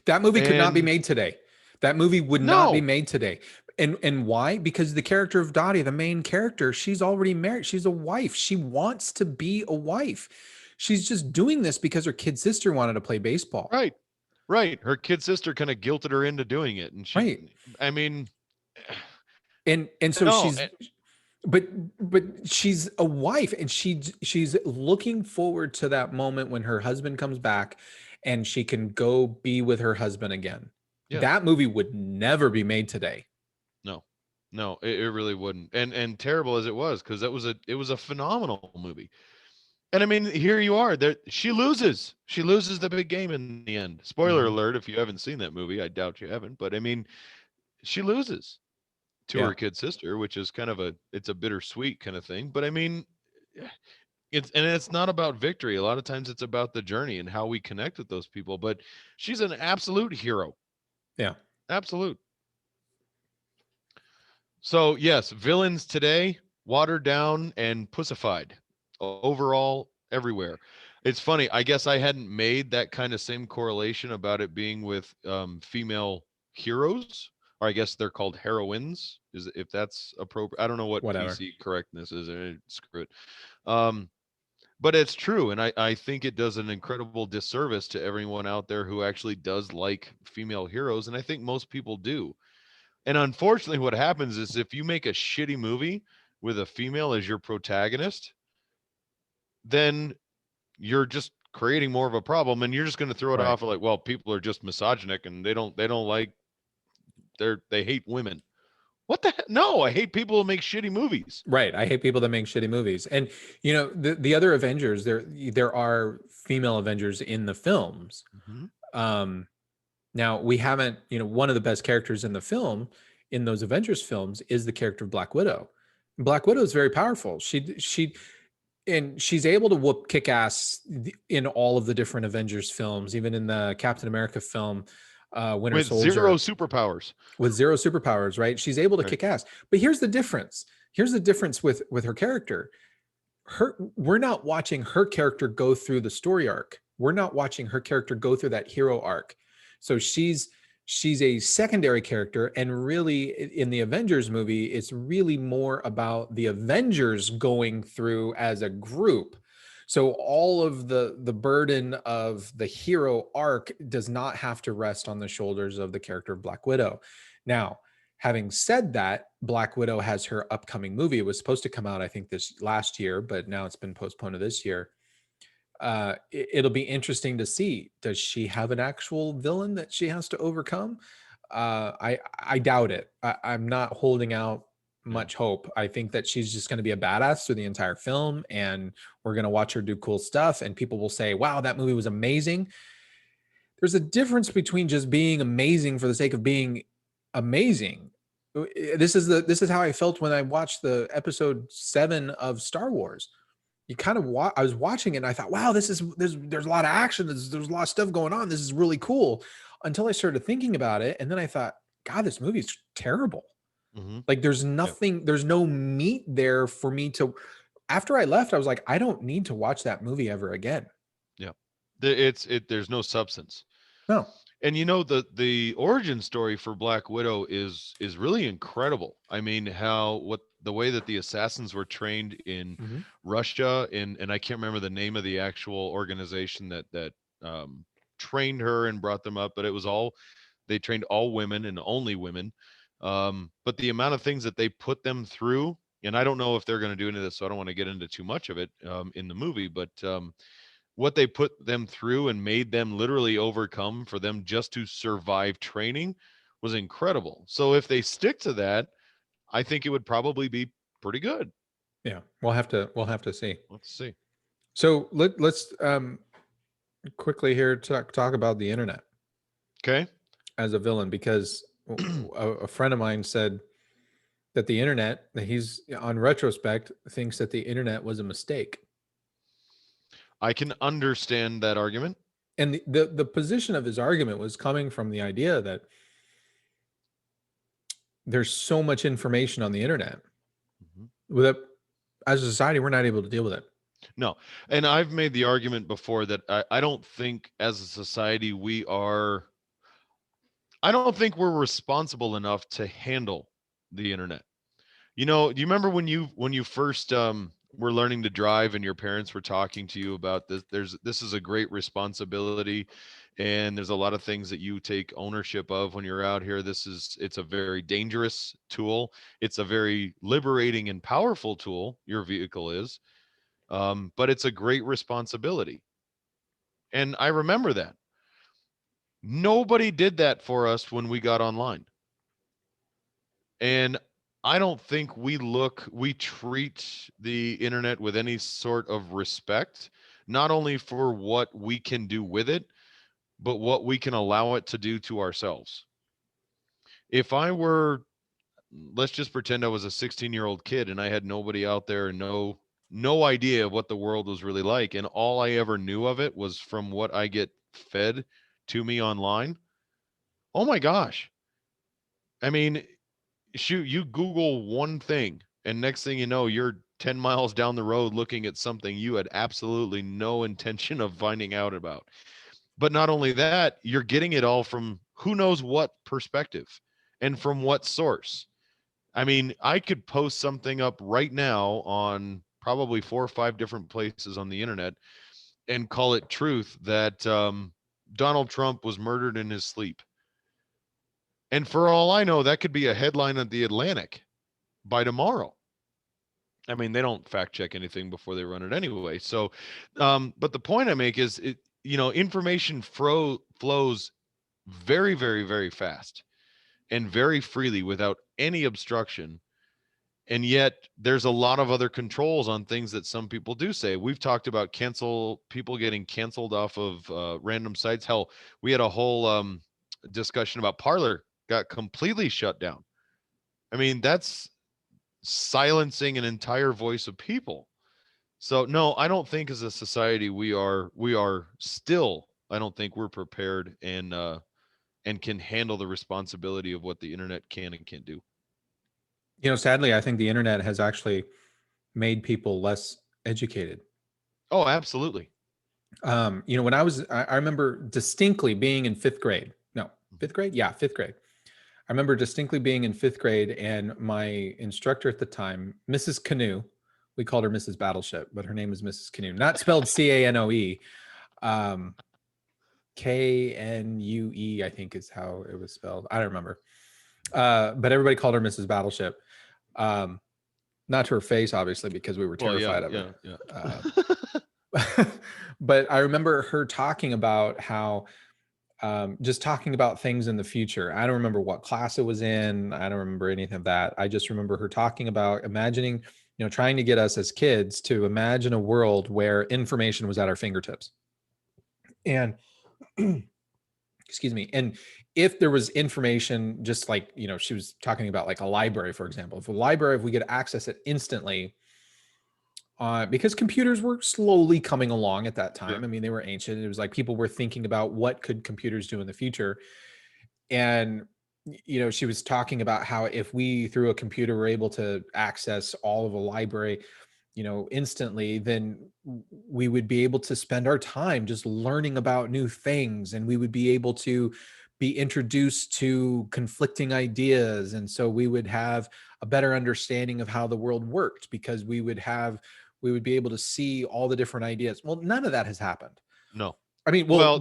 That movie could not be And made today. That movie would not be no, made today. And why? Because the character of Dottie, the main character, she's already married. She's a wife. She wants to be a wife. She's just doing this because her kid sister wanted to play baseball. right, right. Her kid sister kind of guilted her into doing it. And Right. I mean, And so no, she's but she's a wife, and she's looking forward to that moment when her husband comes back and she can go be with her husband again. yes. That movie would never be made today. No, it really wouldn't. And terrible as it was, because it was a phenomenal movie. And I mean, here you are. There, she loses. She loses the big game in the end. Spoiler Mhm. alert! If you haven't seen that movie, I doubt you haven't. But I mean, she loses to Yeah. her kid sister, which is kind of it's a bittersweet kind of thing. But I mean, it's not about victory. A lot of times it's about the journey and how we connect with those people. But she's an absolute hero. Yeah. Absolute. So yes, villains today watered down and pussified overall everywhere. It's funny. I guess I hadn't made that kind of same correlation about it being with female heroes, or I guess they're called heroines. Is if that's appropriate? I don't know what Whatever. PC correctness is. Screw it. Um, but it's true, and I think it does an incredible disservice to everyone out there who actually does like female heroes, and I think most people do. And unfortunately, what happens is if you make a shitty movie with a female as your protagonist, then you're just creating more of a problem, and you're just going to throw it Right. off like, well, people are just misogynic and they don't like they hate women. What the heck? No, I hate people who make shitty movies. Right. I hate people that make shitty movies. And the other Avengers, there are female Avengers in the films. Now we haven't, one of the best characters in the film, in those Avengers films, is the character of Black Widow. Black Widow is very powerful. And she's able to kick ass in all of the different Avengers films, even in the Captain America film, Winter With Soldier. zero superpowers. With zero superpowers, right? She's able to kick ass. But here's the difference. Here's the difference with her character. We're not watching her character go through the story arc. We're not watching her character go through that hero arc. So she's a secondary character, and really in the Avengers movie, it's really more about the Avengers going through as a group. So all of the burden of the hero arc does not have to rest on the shoulders of the character of Black Widow. Now, Having said that, Black Widow has her upcoming movie. It was supposed to come out, I think, this last year, but now it's been postponed to this year. It'll be interesting to see. Does she have an actual villain that she has to overcome? I doubt it. I'm not holding out much hope. I think that she's just going to be a badass through the entire film, and we're going to watch her do cool stuff, and people will say, "Wow, that movie was amazing." There's a difference between just being amazing for the sake of being amazing. This is how I felt when I watched the episode 7 of Star Wars. You kind of I was watching it and I thought, wow, there's a lot of action, there's a lot of stuff going on, this is really cool, until I started thinking about it, and then I thought, God, this movie is terrible. Like there's nothing, there's no meat there for me to. After I left, I was like, I don't need to watch that movie ever again. Yeah, there's no substance. No. And the origin story for Black Widow is really incredible. I mean, the way that the assassins were trained in Russia, and I can't remember the name of the actual organization that trained her and brought them up, but they trained all women and only women. But the amount of things that they put them through, and I don't know if they're going to do any of this, so I don't want to get into too much of it in the movie, but what they put them through and made them literally overcome for them just to survive training was incredible. So if they stick to that, I think it would probably be pretty good. Yeah, we'll have to see. Let's see. So let's quickly here talk about the internet. Okay. As a villain, because a friend of mine said that the internet, that he's on retrospect thinks that the internet was a mistake. I can understand that argument. And the position of his argument was coming from the idea that there's so much information on the internet that as a society, we're not able to deal with it. No. And I've made the argument before that I don't think as a society I don't think we're responsible enough to handle the internet. Do you remember when you first were learning to drive and your parents were talking to you about this? This is a great responsibility, and there's a lot of things that you take ownership of when you're out here. It's a very dangerous tool. It's a very liberating and powerful tool. Your vehicle is, but it's a great responsibility. And I remember that. Nobody did that for us when we got online. And I don't think we treat the internet with any sort of respect, not only for what we can do with it, but what we can allow it to do to ourselves. If let's just pretend I was a 16-year-old kid and I had nobody out there and no idea of what the world was really like, and all I ever knew of it was from what I get fed to me online. Oh my gosh. I mean, shoot, you Google one thing and next thing you know, you're 10 miles down the road looking at something you had absolutely no intention of finding out about. But not only that, you're getting it all from who knows what perspective and from what source. I mean, I could post something up right now on probably 4 or 5 different places on the internet and call it truth that Donald Trump was murdered in his sleep. And for all I know, that could be a headline of the Atlantic by tomorrow. I mean, they don't fact check anything before they run it anyway. So, but the point I make is, information flows very, very, very fast and very freely without any obstruction. And yet there's a lot of other controls on things that some people do say. We've talked about people getting canceled off of random sites. Hell, we had a whole discussion about Parler got completely shut down. I mean, that's silencing an entire voice of people. So no, I don't think as a society we are still, I don't think we're prepared and can handle the responsibility of what the internet can and can't do. Sadly, I think the internet has actually made people less educated. Oh, absolutely. When I remember distinctly being in 5th grade. No, 5th grade? Yeah, 5th grade. I remember distinctly being in 5th grade, and my instructor at the time, Mrs. Canoe, we called her Mrs. Battleship, but her name was Mrs. Canoe, not spelled Canoe. Knue, I think is how it was spelled. I don't remember. But everybody called her Mrs. Battleship. Not to her face, obviously, because we were terrified of her. But I remember her talking about how, just talking about things in the future. I don't remember what class it was in. I don't remember anything of that. I just remember her talking about imagining, trying to get us as kids to imagine a world where information was at our fingertips. And excuse me. And if there was information, just like, she was talking about like a library, for example, if we could access it instantly, because computers were slowly coming along at that time. Sure. I mean, they were ancient. It was like people were thinking about what could computers do in the future. And, she was talking about how if we, through a computer, were able to access all of a library, instantly, then we would be able to spend our time just learning about new things, and we would be able to be introduced to conflicting ideas. And so we would have a better understanding of how the world worked, because we would be able to see all the different ideas. Well, none of that has happened. No. I mean, no.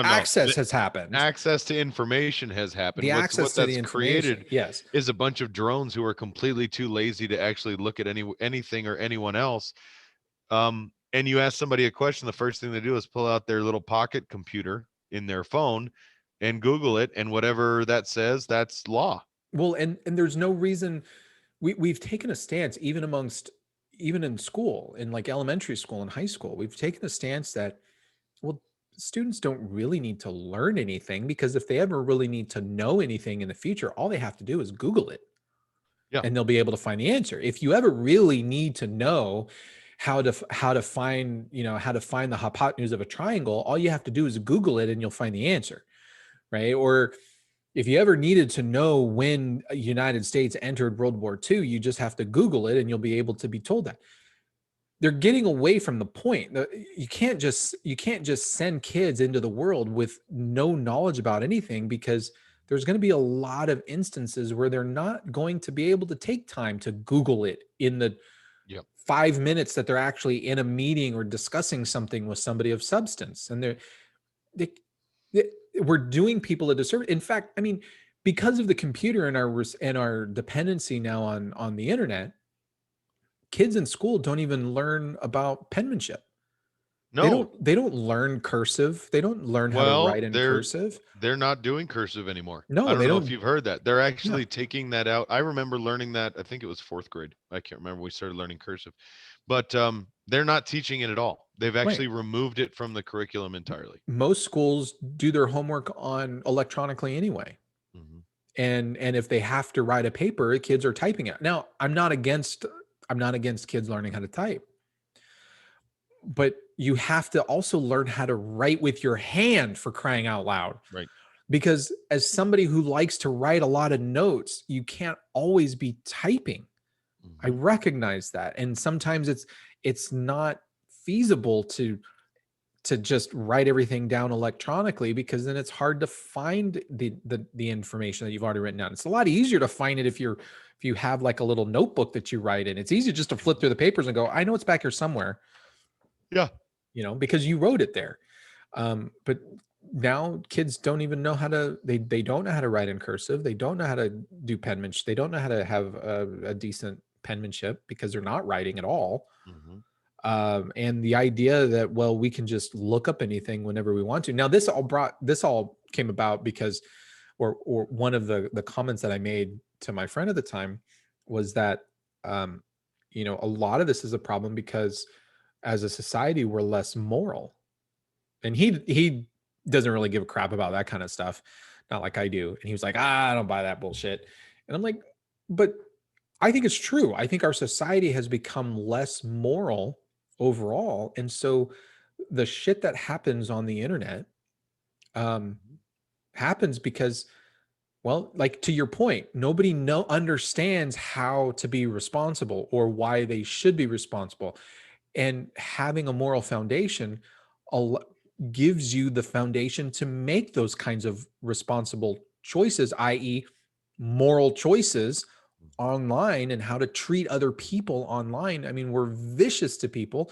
access has happened. Access to information has happened. The what access to that's the information, created, yes, is a bunch of drones who are completely too lazy to actually look at anything or anyone else. And you ask somebody a question, the first thing they do is pull out their little pocket computer in their phone and Google it, and whatever that says, that's law. Well, and there's no reason. We've taken a stance, even in school, in like elementary school and high school, we've taken a stance that, well, students don't really need to learn anything, because if they ever really need to know anything in the future, all they have to do is Google it. Yeah. And they'll be able to find the answer. If you ever really need to know how to find the hypotenuse of a triangle, all you have to do is Google it and you'll find the answer, right? Or if you ever needed to know when the United States entered World War II, you just have to Google it and you'll be able to be told that. They're getting away from the point. You can't just send kids into the world with no knowledge about anything, because there's going to be a lot of instances where they're not going to be able to take time to Google it in the 5 minutes that they're actually in a meeting or discussing something with somebody of substance. And we're doing people a disservice. In fact, I mean, because of the computer and our dependency now on the internet, kids in school don't even learn about penmanship. No, they don't learn cursive. They don't learn how to write in cursive. They're not doing cursive anymore. No, I don't they know don't. if you've heard that. They're actually taking that out. I remember learning that. I think it was 4th grade. I can't remember. We started learning cursive, but they're not teaching it at all. They've actually removed it from the curriculum entirely. Most schools do their homework on electronically anyway. Mm-hmm. And if they have to write a paper, kids are typing it. Now, I'm not against kids learning how to type, but you have to also learn how to write with your hand, for crying out loud. Right. Because as somebody who likes to write a lot of notes, you can't always be typing. Mm-hmm. I recognize that. And sometimes it's not feasible to just write everything down electronically, because then it's hard to find the information that you've already written down. It's a lot easier to find it if you have like a little notebook that you write in. It's easy just to flip through the papers and go, I know it's back here somewhere. Yeah. Because you wrote it there. But now kids don't even know how to, they don't know how to write in cursive. They don't know how to do penmanship. They don't know how to have a decent penmanship, because they're not writing at all. Mm-hmm. And the idea that, well, we can just look up anything whenever we want to. Now, this all came about because, or one of the comments that I made to my friend at the time was that, a lot of this is a problem because as a society, we're less moral. And he doesn't really give a crap about that kind of stuff. Not like I do. And he was like, I don't buy that bullshit. And I'm like, but I think it's true. I think our society has become less moral overall. And so the shit that happens on the internet happens because, well, like to your point, nobody understands how to be responsible or why they should be responsible. And having a moral foundation gives you the foundation to make those kinds of responsible choices, i.e. moral choices online, and how to treat other people online. I mean, we're vicious to people.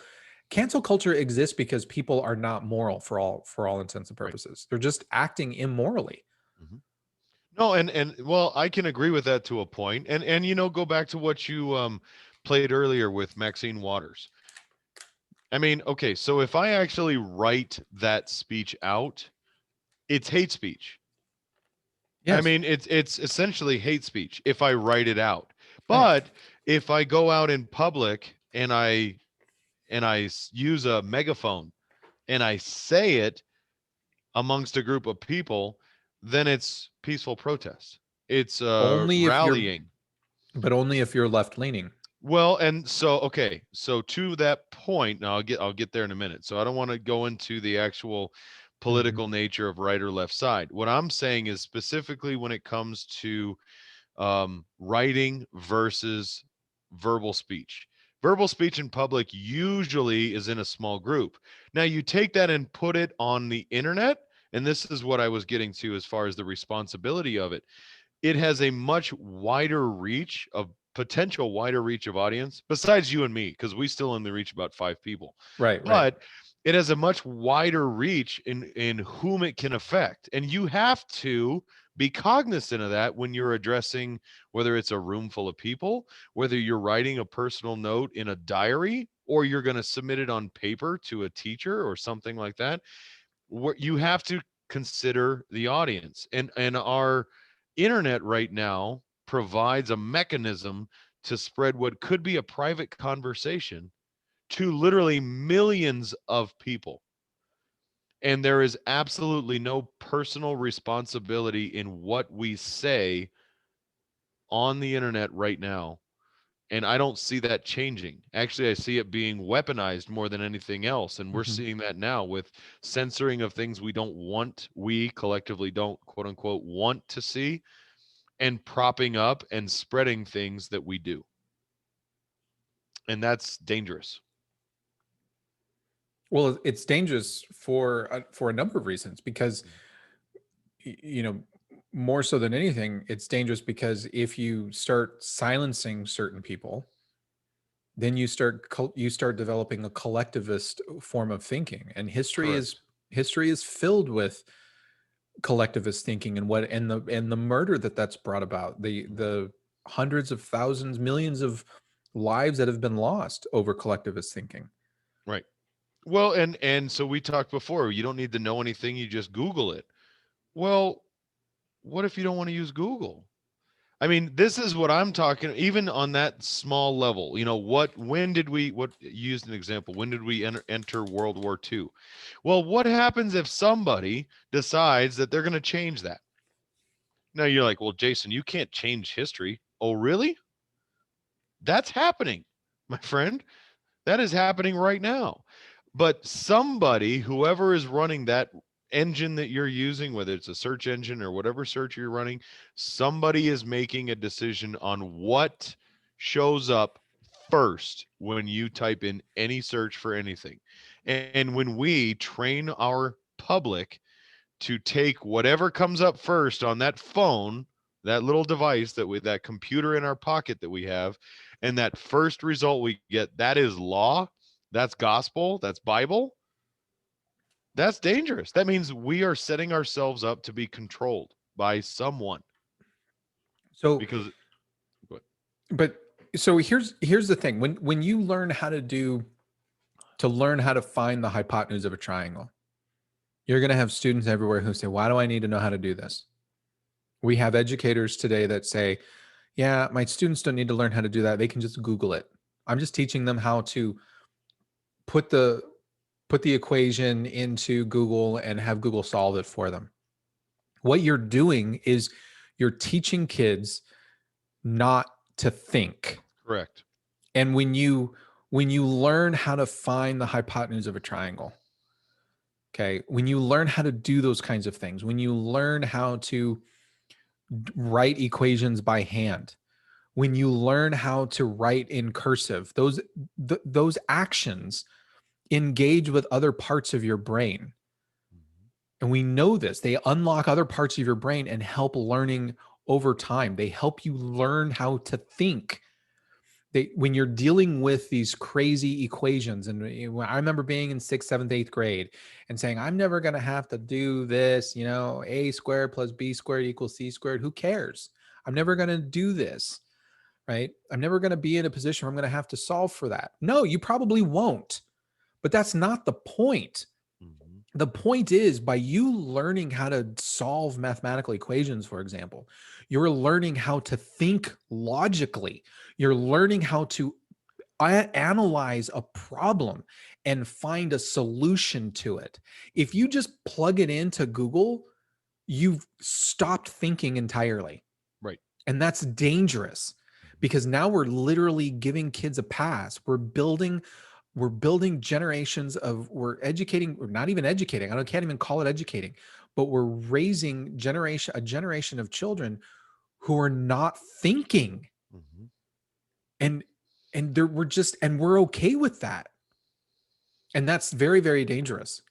Cancel culture exists because people are not moral for all intents and purposes. Right. They're just acting immorally. Mm-hmm. No, and well, I can agree with that to a point. And go back to what you played earlier with Maxine Waters. I mean, okay, so if I actually write that speech out, it's hate speech. I Yes. mean, it's essentially hate speech if I write it out. Right. But if I go out in public and I use a megaphone and I say it amongst a group of people, then it's peaceful protest. It's Only if you're, rallying. but only if you're left leaning. Well, and so okay, so to that point, now I'll get there in a minute. So I don't want to go into the actual political nature of right or left side. What I'm saying is specifically when it comes to writing versus verbal speech. Verbal speech in public usually is in a small group. Now you take that and put it on the internet, and this is what I was getting to as far as the responsibility of it. It has a much wider reach of potential wider reach of audience besides you and me, because we still only reach about 5 people. Right. Right. But it has a much wider reach in whom it can affect, and you have to be cognizant of that when you're addressing, whether it's a room full of people, whether you're writing a personal note in a diary, or you're going to submit it on paper to a teacher or something like that. Where you have to consider the audience, and our internet right now provides a mechanism to spread what could be a private conversation to literally millions of people. And there is absolutely no personal responsibility in what we say on the internet right now. And I don't see that changing. Actually, I see it being weaponized more than anything else. And we're seeing that now with censoring of things we collectively don't, quote unquote, want to see, and propping up and spreading things that we do. And that's dangerous. Well, it's dangerous for a number of reasons because you know, more so than anything, it's dangerous because if you start silencing certain people, then you start developing a collectivist form of thinking, and Correct. history is filled with collectivist thinking, and the murder that's brought about, the hundreds of thousands, millions of lives that have been lost over collectivist thinking. Right. Well, and so we talked before, you don't need to know anything, you just Google it. Well, what if you don't want to use Google? I mean, this is what I'm talking, even on that small level. When did what used an example, when did we enter World War II? Well, what happens if somebody decides that they're going to change that? Now you're like, well, Jason, you can't change history. Oh, really? That's happening, my friend. That is happening right now. But somebody, whoever is running that engine that you're using, whether it's a search engine or whatever search you're running, somebody is making a decision on what shows up first when you type in any search for anything. And when we train our public to take whatever comes up first on that phone, that little device that computer in our pocket that we have, and that first result we get, that is law, that's gospel, that's Bible, that's dangerous. That means we are setting ourselves up to be controlled by someone. So, Because but so here's the thing: when you learn how to find the hypotenuse of a triangle, you're going to have students everywhere who say, why do I need to know how to do this? We have educators today that say, yeah, my students don't need to learn how to do that. They can just Google it. I'm just teaching them how to put the equation into Google and have Google solve it for them. What you're doing is you're teaching kids not to think. correct. And when you learn how to find the hypotenuse of a triangle, okay, when you learn how to do those kinds of things, when you learn how to write equations by hand, when you learn how to write in cursive, those actions engage with other parts of your brain. And we know this. They unlock other parts of your brain and help learning over time. They help you learn how to think. when you're dealing with these crazy equations, and I remember being in 6th, 7th, 8th grade and saying, I'm never going to have to do this, a squared plus b squared equals c squared. Who cares? I'm never going to do this, right? I'm never going to be in a position where I'm going to have to solve for that. No, you probably won't, but that's not the point. The point is, by you learning how to solve mathematical equations, for example, you're learning how to think logically. You're learning how to analyze a problem and find a solution to it. If you just plug it into Google, you've stopped thinking entirely. Right. And that's dangerous, because now we're literally giving kids a pass. We're building generations of, we're educating, or not even educating. Can't even call it educating, but we're raising a generation of children who are not thinking. And we're okay with that. And that's very, very dangerous.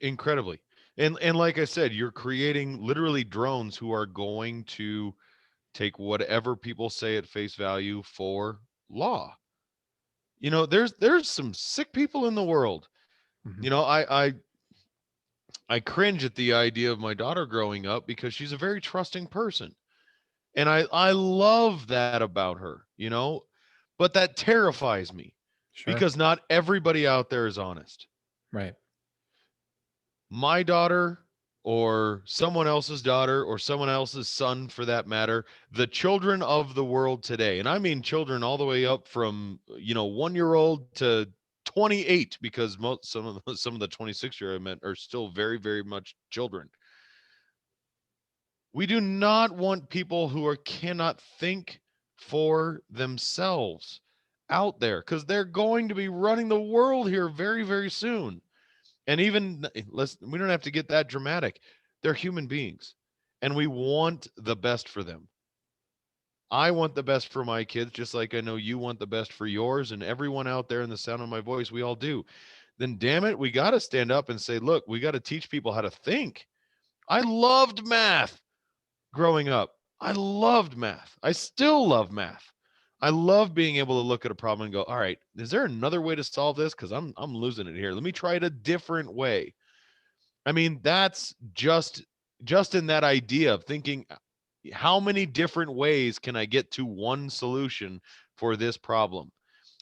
Incredibly. And like I said, you're creating literally drones who are going to take whatever people say at face value for law. There's some sick people in the world. I cringe at the idea of my daughter growing up, because she's a very trusting person. And I love that about her, but that terrifies me. Sure. Because not everybody out there is honest. Right. My daughter, or someone else's daughter, or someone else's son, for that matter, the children of the world today, and I mean children all the way up from 1-year-old to 28, because some of the 26-year I met are still very, very much children. We do not want people who cannot think for themselves out there, because they're going to be running the world here very, very soon. And even we don't have to get that dramatic. They're human beings, and we want the best for them. I want the best for my kids, just like I know you want the best for yours, and everyone out there in the sound of my voice, we all do. Then damn it, we got to stand up and say, look, we got to teach people how to think. I loved math growing up. I loved math. I still love math. I love being able to look at a problem and go, all right, is there another way to solve this? Because I'm losing it here. Let me try it a different way. I mean, that's just in that idea of thinking, how many different ways can I get to one solution for this problem?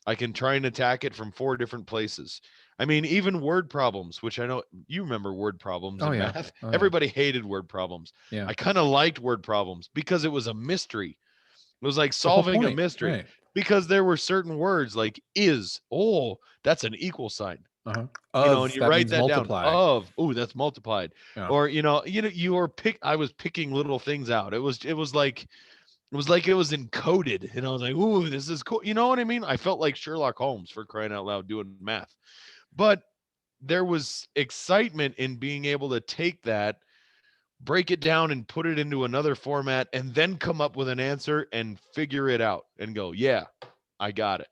I can try and attack it from 4 different places. I mean, even word problems, which I know you remember word problems in math. Everybody hated word problems. Yeah. I kind of liked word problems because it was a mystery. It was like solving a mystery, right? Because there were certain words like is, that's an equal sign. And you write that multiply. down. Of, that's multiplied. Yeah. Or I was picking little things out. It was like it was encoded, and I was like, ooh, this is cool. You know what I mean? I felt like Sherlock Holmes, for crying out loud, doing math. But there was excitement in being able to take that, break it down, and put it into another format, and then come up with an answer and figure it out and go, yeah, I got it.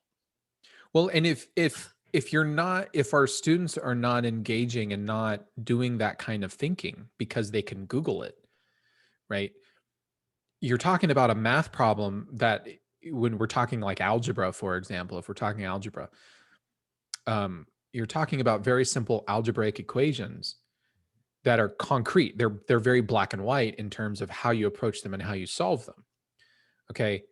Well, and if our students are not engaging and not doing that kind of thinking because they can Google it, right? You're talking about a math problem that, when we're talking like algebra, for example, if we're talking algebra, you're talking about very simple algebraic equations that are concrete. They're very black and white in terms of how you approach them and how you solve them. Okay.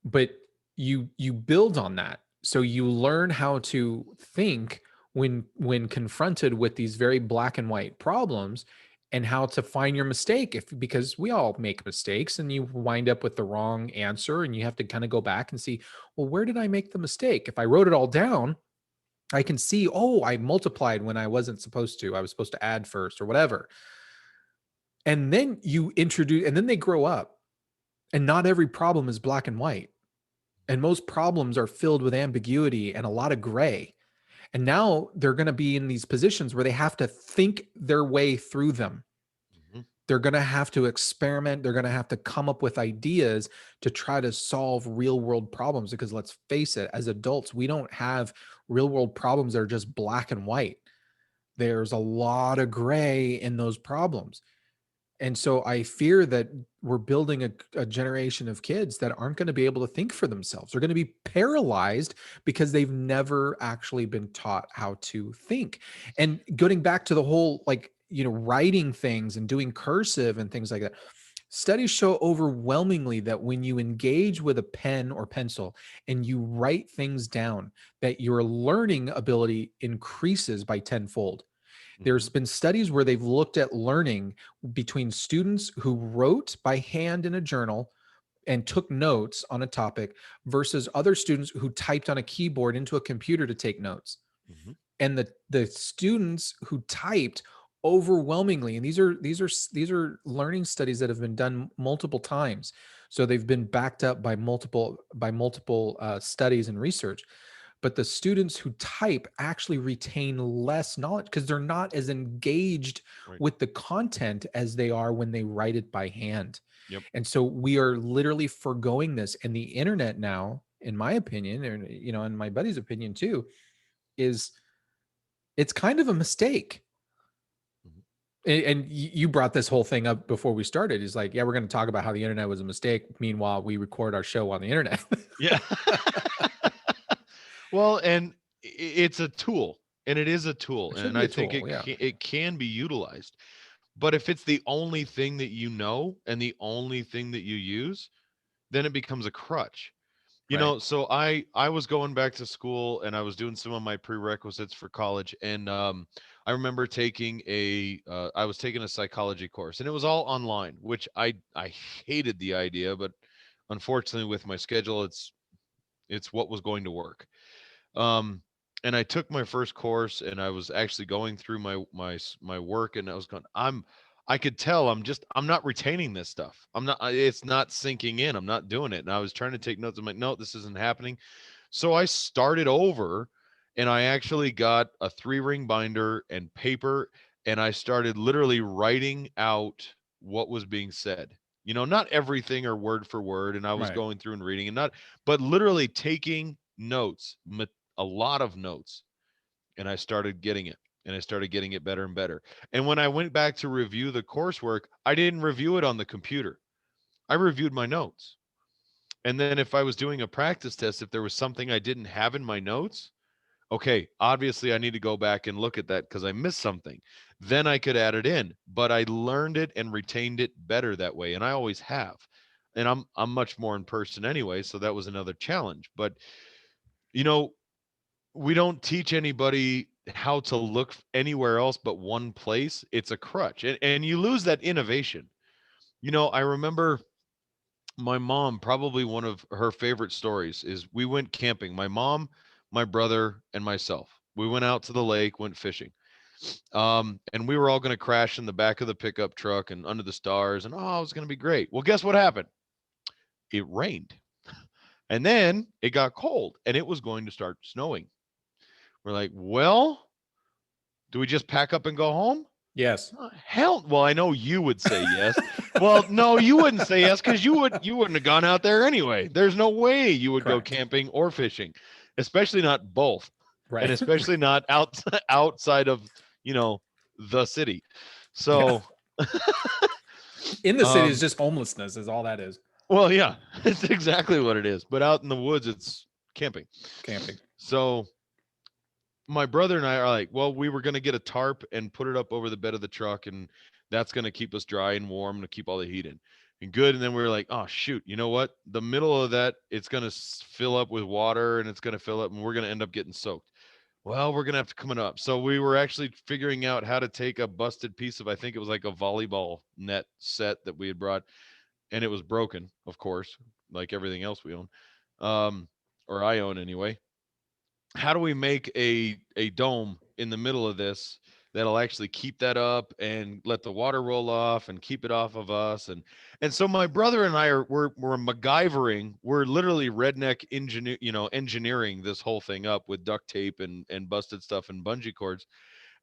But you build on that. So you learn how to think when confronted with these very black and white problems, and how to find your mistake, because we all make mistakes, and you wind up with the wrong answer, and you have to kind of go back and see, well, where did I make the mistake? If I wrote it all down, I can see, I multiplied when I wasn't supposed to. I was supposed to add first, or whatever. And then and then they grow up, and not every problem is black and white. And most problems are filled with ambiguity and a lot of gray. And now they're going to be in these positions where they have to think their way through them. They're going to have to experiment. They're going to have to come up with ideas to try to solve real world problems, because let's face it, as adults, we don't have real world problems that are just black and white. There's a lot of gray in those problems. And so I fear that we're building a generation of kids that aren't going to be able to think for themselves. They're going to be paralyzed because they've never actually been taught how to think. And getting back to the whole, like, writing things and doing cursive and things like that, studies show overwhelmingly that when you engage with a pen or pencil and you write things down, that your learning ability increases by tenfold. There's been studies where they've looked at learning between students who wrote by hand in a journal and took notes on a topic versus other students who typed on a keyboard into a computer to take notes. Mhm. And the students who typed overwhelmingly, and these are learning studies that have been done multiple times, so they've been backed up by multiple studies and research, but the students who type actually retain less knowledge because they're not as engaged Right. with the content as they are when they write it by hand. Yep. And so we are literally foregoing this. And the internet now, in my opinion, and in my buddy's opinion too, is it's kind of a mistake. And you brought this whole thing up before we started. Is like, yeah, we're going to talk about how the internet was a mistake. Meanwhile, we record our show on the internet. Yeah. Well, and it's a tool, and it is a tool, It should and be a I think tool, yeah. it can be utilized. But if it's the only thing that you know and the only thing that you use, then it becomes a crutch. Right. So I was going back to school and I was doing some of my prerequisites for college, and I remember taking I was taking a psychology course, and it was all online, which I hated the idea, but unfortunately with my schedule it's what was going to work. Um, and I took my first course, and I was actually going through my work, and I was going, I could tell I'm not retaining this stuff. It's not sinking in. I'm not doing it. And I was trying to take notes. I'm like, no, this isn't happening. So I started over, and I actually got a 3-ring binder and paper, and I started literally writing out what was being said. Not everything or word for word, and I was Right. going through and reading, and not, but literally taking notes, a lot of notes, and I started getting it. And I started getting it better and better. And when I went back to review the coursework, I didn't review it on the computer. I reviewed my notes. And then if I was doing a practice test, if there was something I didn't have in my notes, okay, obviously I need to go back and look at that because I missed something. Then I could add it in. But I learned it and retained it better that way. And I always have. And I'm much more in person anyway, so that was another challenge. But you know, we don't teach anybody how to look anywhere else but one place. It's a crutch, and you lose that innovation. I remember my mom, probably one of her favorite stories is we went camping, my mom, my brother, and myself. We went out to the lake, went fishing, and we were all going to crash in the back of the pickup truck and under the stars, and it was going to be great. Well, guess what happened? It rained, and then it got cold, and it was going to start snowing. We're like, well, do we just pack up and go home? Yes. Hell, well, I know you would say yes. Well, no, you wouldn't say yes because you wouldn't have gone out there anyway. There's no way you would Correct. go camping or fishing, especially not both, Right. and especially not outside of the city. So, In the city is just homelessness, is all that is. well, yeah, it's exactly what it is. But out in the woods, it's camping. Camping. So my brother and I are like, well, we were going to get a tarp and put it up over the bed of the truck, and that's going to keep us dry and warm and to keep all the heat in and good. And then we were like, oh shoot, you know what? The middle of that, it's going to fill up with water, and it's going to fill up, and we're going to end up getting soaked. Well, we're going to have to come it up. So we were actually figuring out how to take a busted piece of, I think it was like a volleyball net set that we had brought, and it was broken, of course, like everything else we own, or I own anyway. How do we make a dome in the middle of this that'll actually keep that up and let the water roll off and keep it off of us? And so my brother and I we're MacGyvering. We're literally redneck engineering this whole thing up with duct tape and busted stuff and bungee cords.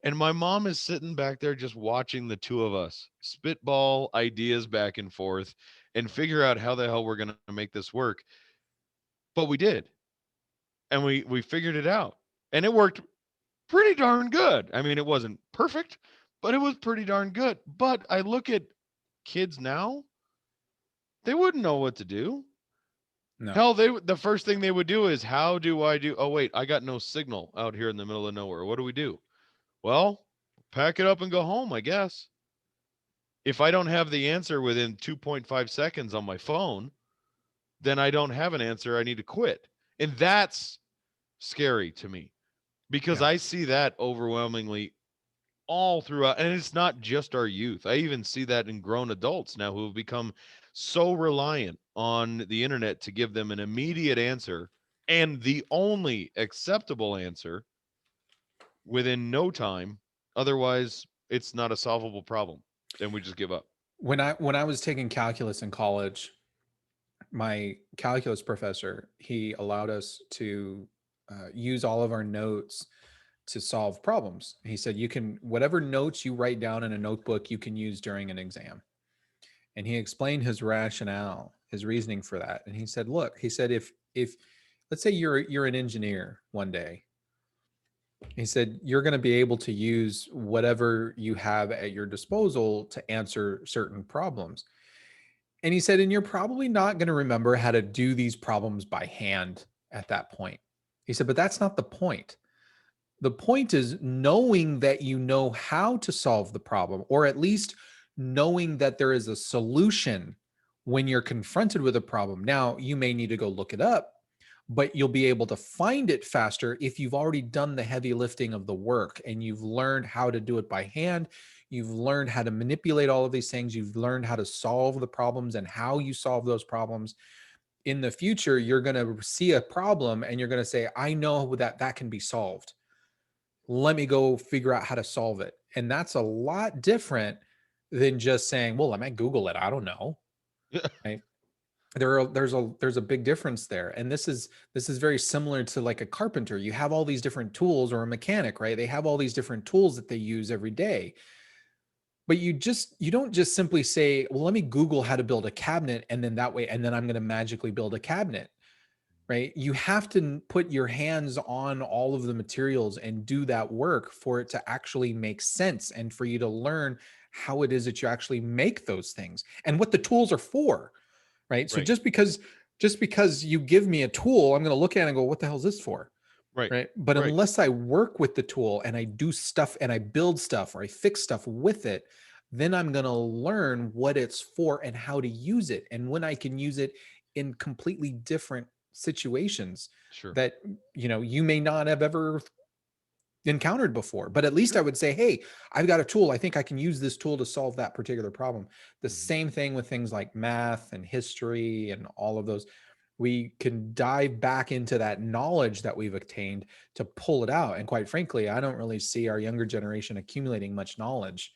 And my mom is sitting back there just watching the two of us spitball ideas back and forth and figure out how the hell we're going to make this work. But we did, and we figured it out, and it worked pretty darn good. I mean, it wasn't perfect, but it was pretty darn good. But I look at kids now, they wouldn't know what to do. No. Hell, the first thing they would do is, how do I do? Oh wait, I got no signal out here in the middle of nowhere. What do we do? Well, pack it up and go home, I guess. If I don't have the answer within 2.5 seconds on my phone, then I don't have an answer. I need to quit. And that's scary to me because Yeah. I see that overwhelmingly all throughout. And it's not just our youth. I even see that in grown adults now who have become so reliant on the internet to give them an immediate answer and the only acceptable answer within no time. Otherwise, it's not a solvable problem. And we just give up. When I was taking calculus in college, my calculus professor, he allowed us to use all of our notes to solve problems. He said, you can, whatever notes you write down in a notebook, you can use during an exam. And he explained his rationale, his reasoning for that. And he said, look, he said, if let's say you're an engineer one day, he said, you're going to be able to use whatever you have at your disposal to answer certain problems. And he said, and you're probably not going to remember how to do these problems by hand at that point. He said, but that's not the point. The point is knowing that you know how to solve the problem, or at least knowing that there is a solution when you're confronted with a problem. Now, you may need to go look it up, but you'll be able to find it faster if you've already done the heavy lifting of the work and you've learned how to do it by hand. You've learned how to manipulate all of these things. You've learned how to solve the problems and how you solve those problems. In the future, you're going to see a problem and you're going to say, I know that can be solved. Let me go figure out how to solve it. And that's a lot different than just saying, well, let me Google it. I don't know. Right? There's a big difference there. And this is very similar to like a carpenter. You have all these different tools, or a mechanic, right? They have all these different tools that they use every day. But you don't just simply say, well, let me Google how to build a cabinet, and then that way, and then I'm going to magically build a cabinet. Right? You have to put your hands on all of the materials and do that work for it to actually make sense, and for you to learn how it is that you actually make those things and what the tools are for. Right? So Right. just because you give me a tool, I'm going to look at it and go, what the hell is this for? Right. Right? But Right. unless I work with the tool and I do stuff and I build stuff or I fix stuff with it, then I'm going to learn what it's for and how to use it, and when I can use it in completely different situations Sure. that you may not have ever encountered before. But at least I would say, hey, I've got a tool. I think I can use this tool to solve that particular problem. The same thing with things like math and history and all of those. We can dive back into that knowledge that we've obtained to pull it out. And quite frankly, I don't really see our younger generation accumulating much knowledge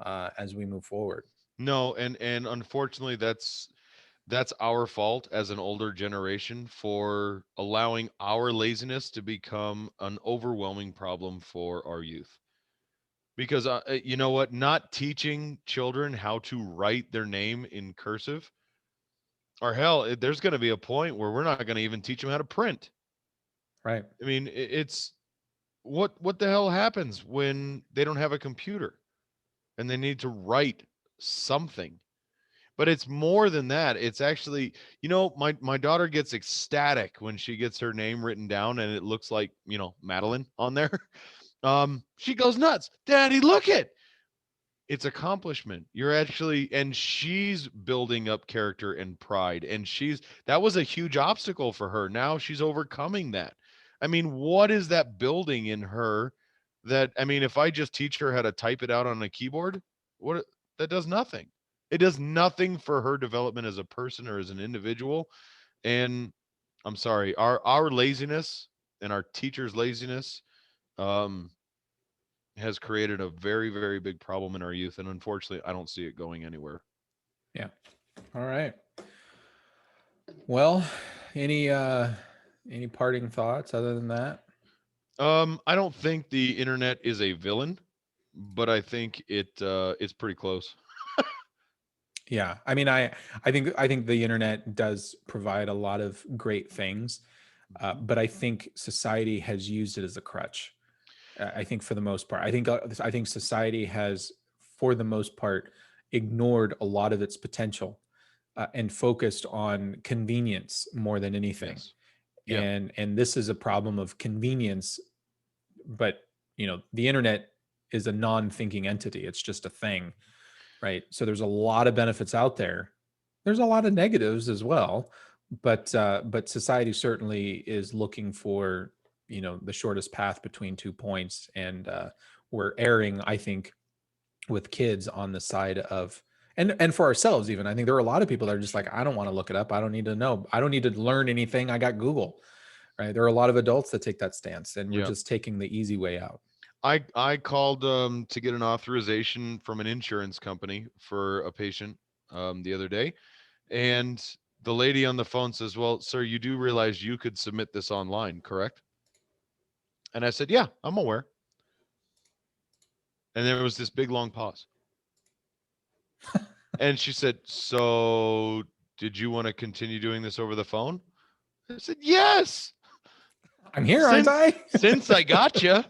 as we move forward. No, and unfortunately that's our fault as an older generation for allowing our laziness to become an overwhelming problem for our youth. Because you know what, not teaching children how to write their name in cursive, or hell, there's going to be a point where we're not going to even teach them how to print. Right. I mean, it's what the hell happens when they don't have a computer and they need to write something? But it's more than that. It's actually, my daughter gets ecstatic when she gets her name written down and it looks like, Madeline on there. She goes nuts. Daddy, look it. It's accomplishment. You're actually, and she's building up character and pride. And that was a huge obstacle for her. Now she's overcoming that. I mean, what is that building in her if I just teach her how to type it out on a keyboard, that does nothing. It does nothing for her development as a person or as an individual. And I'm sorry, our laziness and our teachers' laziness has created a very, very big problem in our youth. And unfortunately, I don't see it going anywhere. Yeah. All right. Well, any parting thoughts other than that? I don't think the internet is a villain, but I think it's pretty close. Yeah. I mean, I think the internet does provide a lot of great things, but I think society has used it as a crutch. I think for the most part, I think society has, for the most part, ignored a lot of its potential and focused on convenience more than anything. Yes. Yeah. And this is a problem of convenience, but the internet is a non-thinking entity. It's just a thing, right? So there's a lot of benefits out there. There's a lot of negatives as well, but society certainly is looking for the shortest path between 2 points, and we're erring, I think, with kids on the side of, and for ourselves even. I think there are a lot of people that are just like, I don't want to look it up. I don't need to know. I don't need to learn anything. I got Google, right? There are a lot of adults that take that stance, and we're just taking the easy way out. I called to get an authorization from an insurance company for a patient the other day, and the lady on the phone says, "Well, sir, you do realize you could submit this online, correct?" And I said, "Yeah, I'm aware." And there was this big long pause. And she said, "So did you want to continue doing this over the phone?" I said, "Yes. I'm here, aren't I?" Since I got you."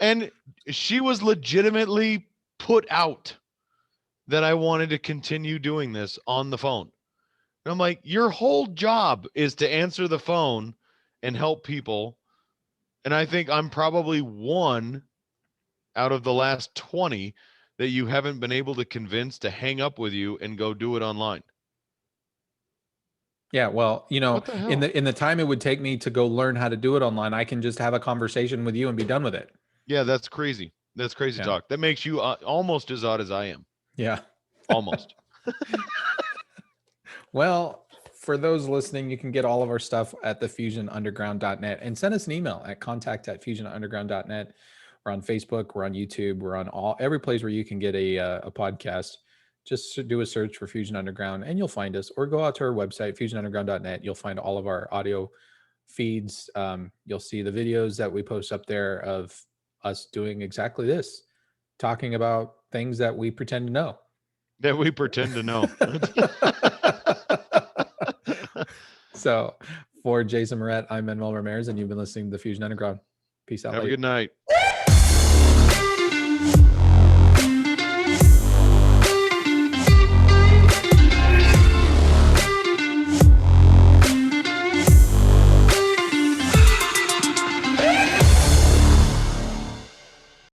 And she was legitimately put out that I wanted to continue doing this on the phone. And I'm like, your whole job is to answer the phone and help people. And I think I'm probably one out of the last 20 that you haven't been able to convince to hang up with you and go do it online. Yeah, well, What the hell? in the time it would take me to go learn how to do it online, I can just have a conversation with you and be done with it. Yeah, that's crazy. That's crazy talk. That makes you almost as odd as I am. Yeah. Almost. Well, for those listening, you can get all of our stuff at thefusionunderground.net and send us an email at contact@fusionunderground.net. We're on Facebook, we're on YouTube, we're on every place where you can get a podcast. Just do a search for Fusion Underground and you'll find us, or go out to our website, fusionunderground.net. You'll find all of our audio feeds. You'll see the videos that we post up there of us doing exactly this, talking about things that we pretend to know. That we pretend to know. So for Jason Moret, I'm Manuel Ramirez, and you've been listening to the Fusion Underground. Peace out. Have a good night.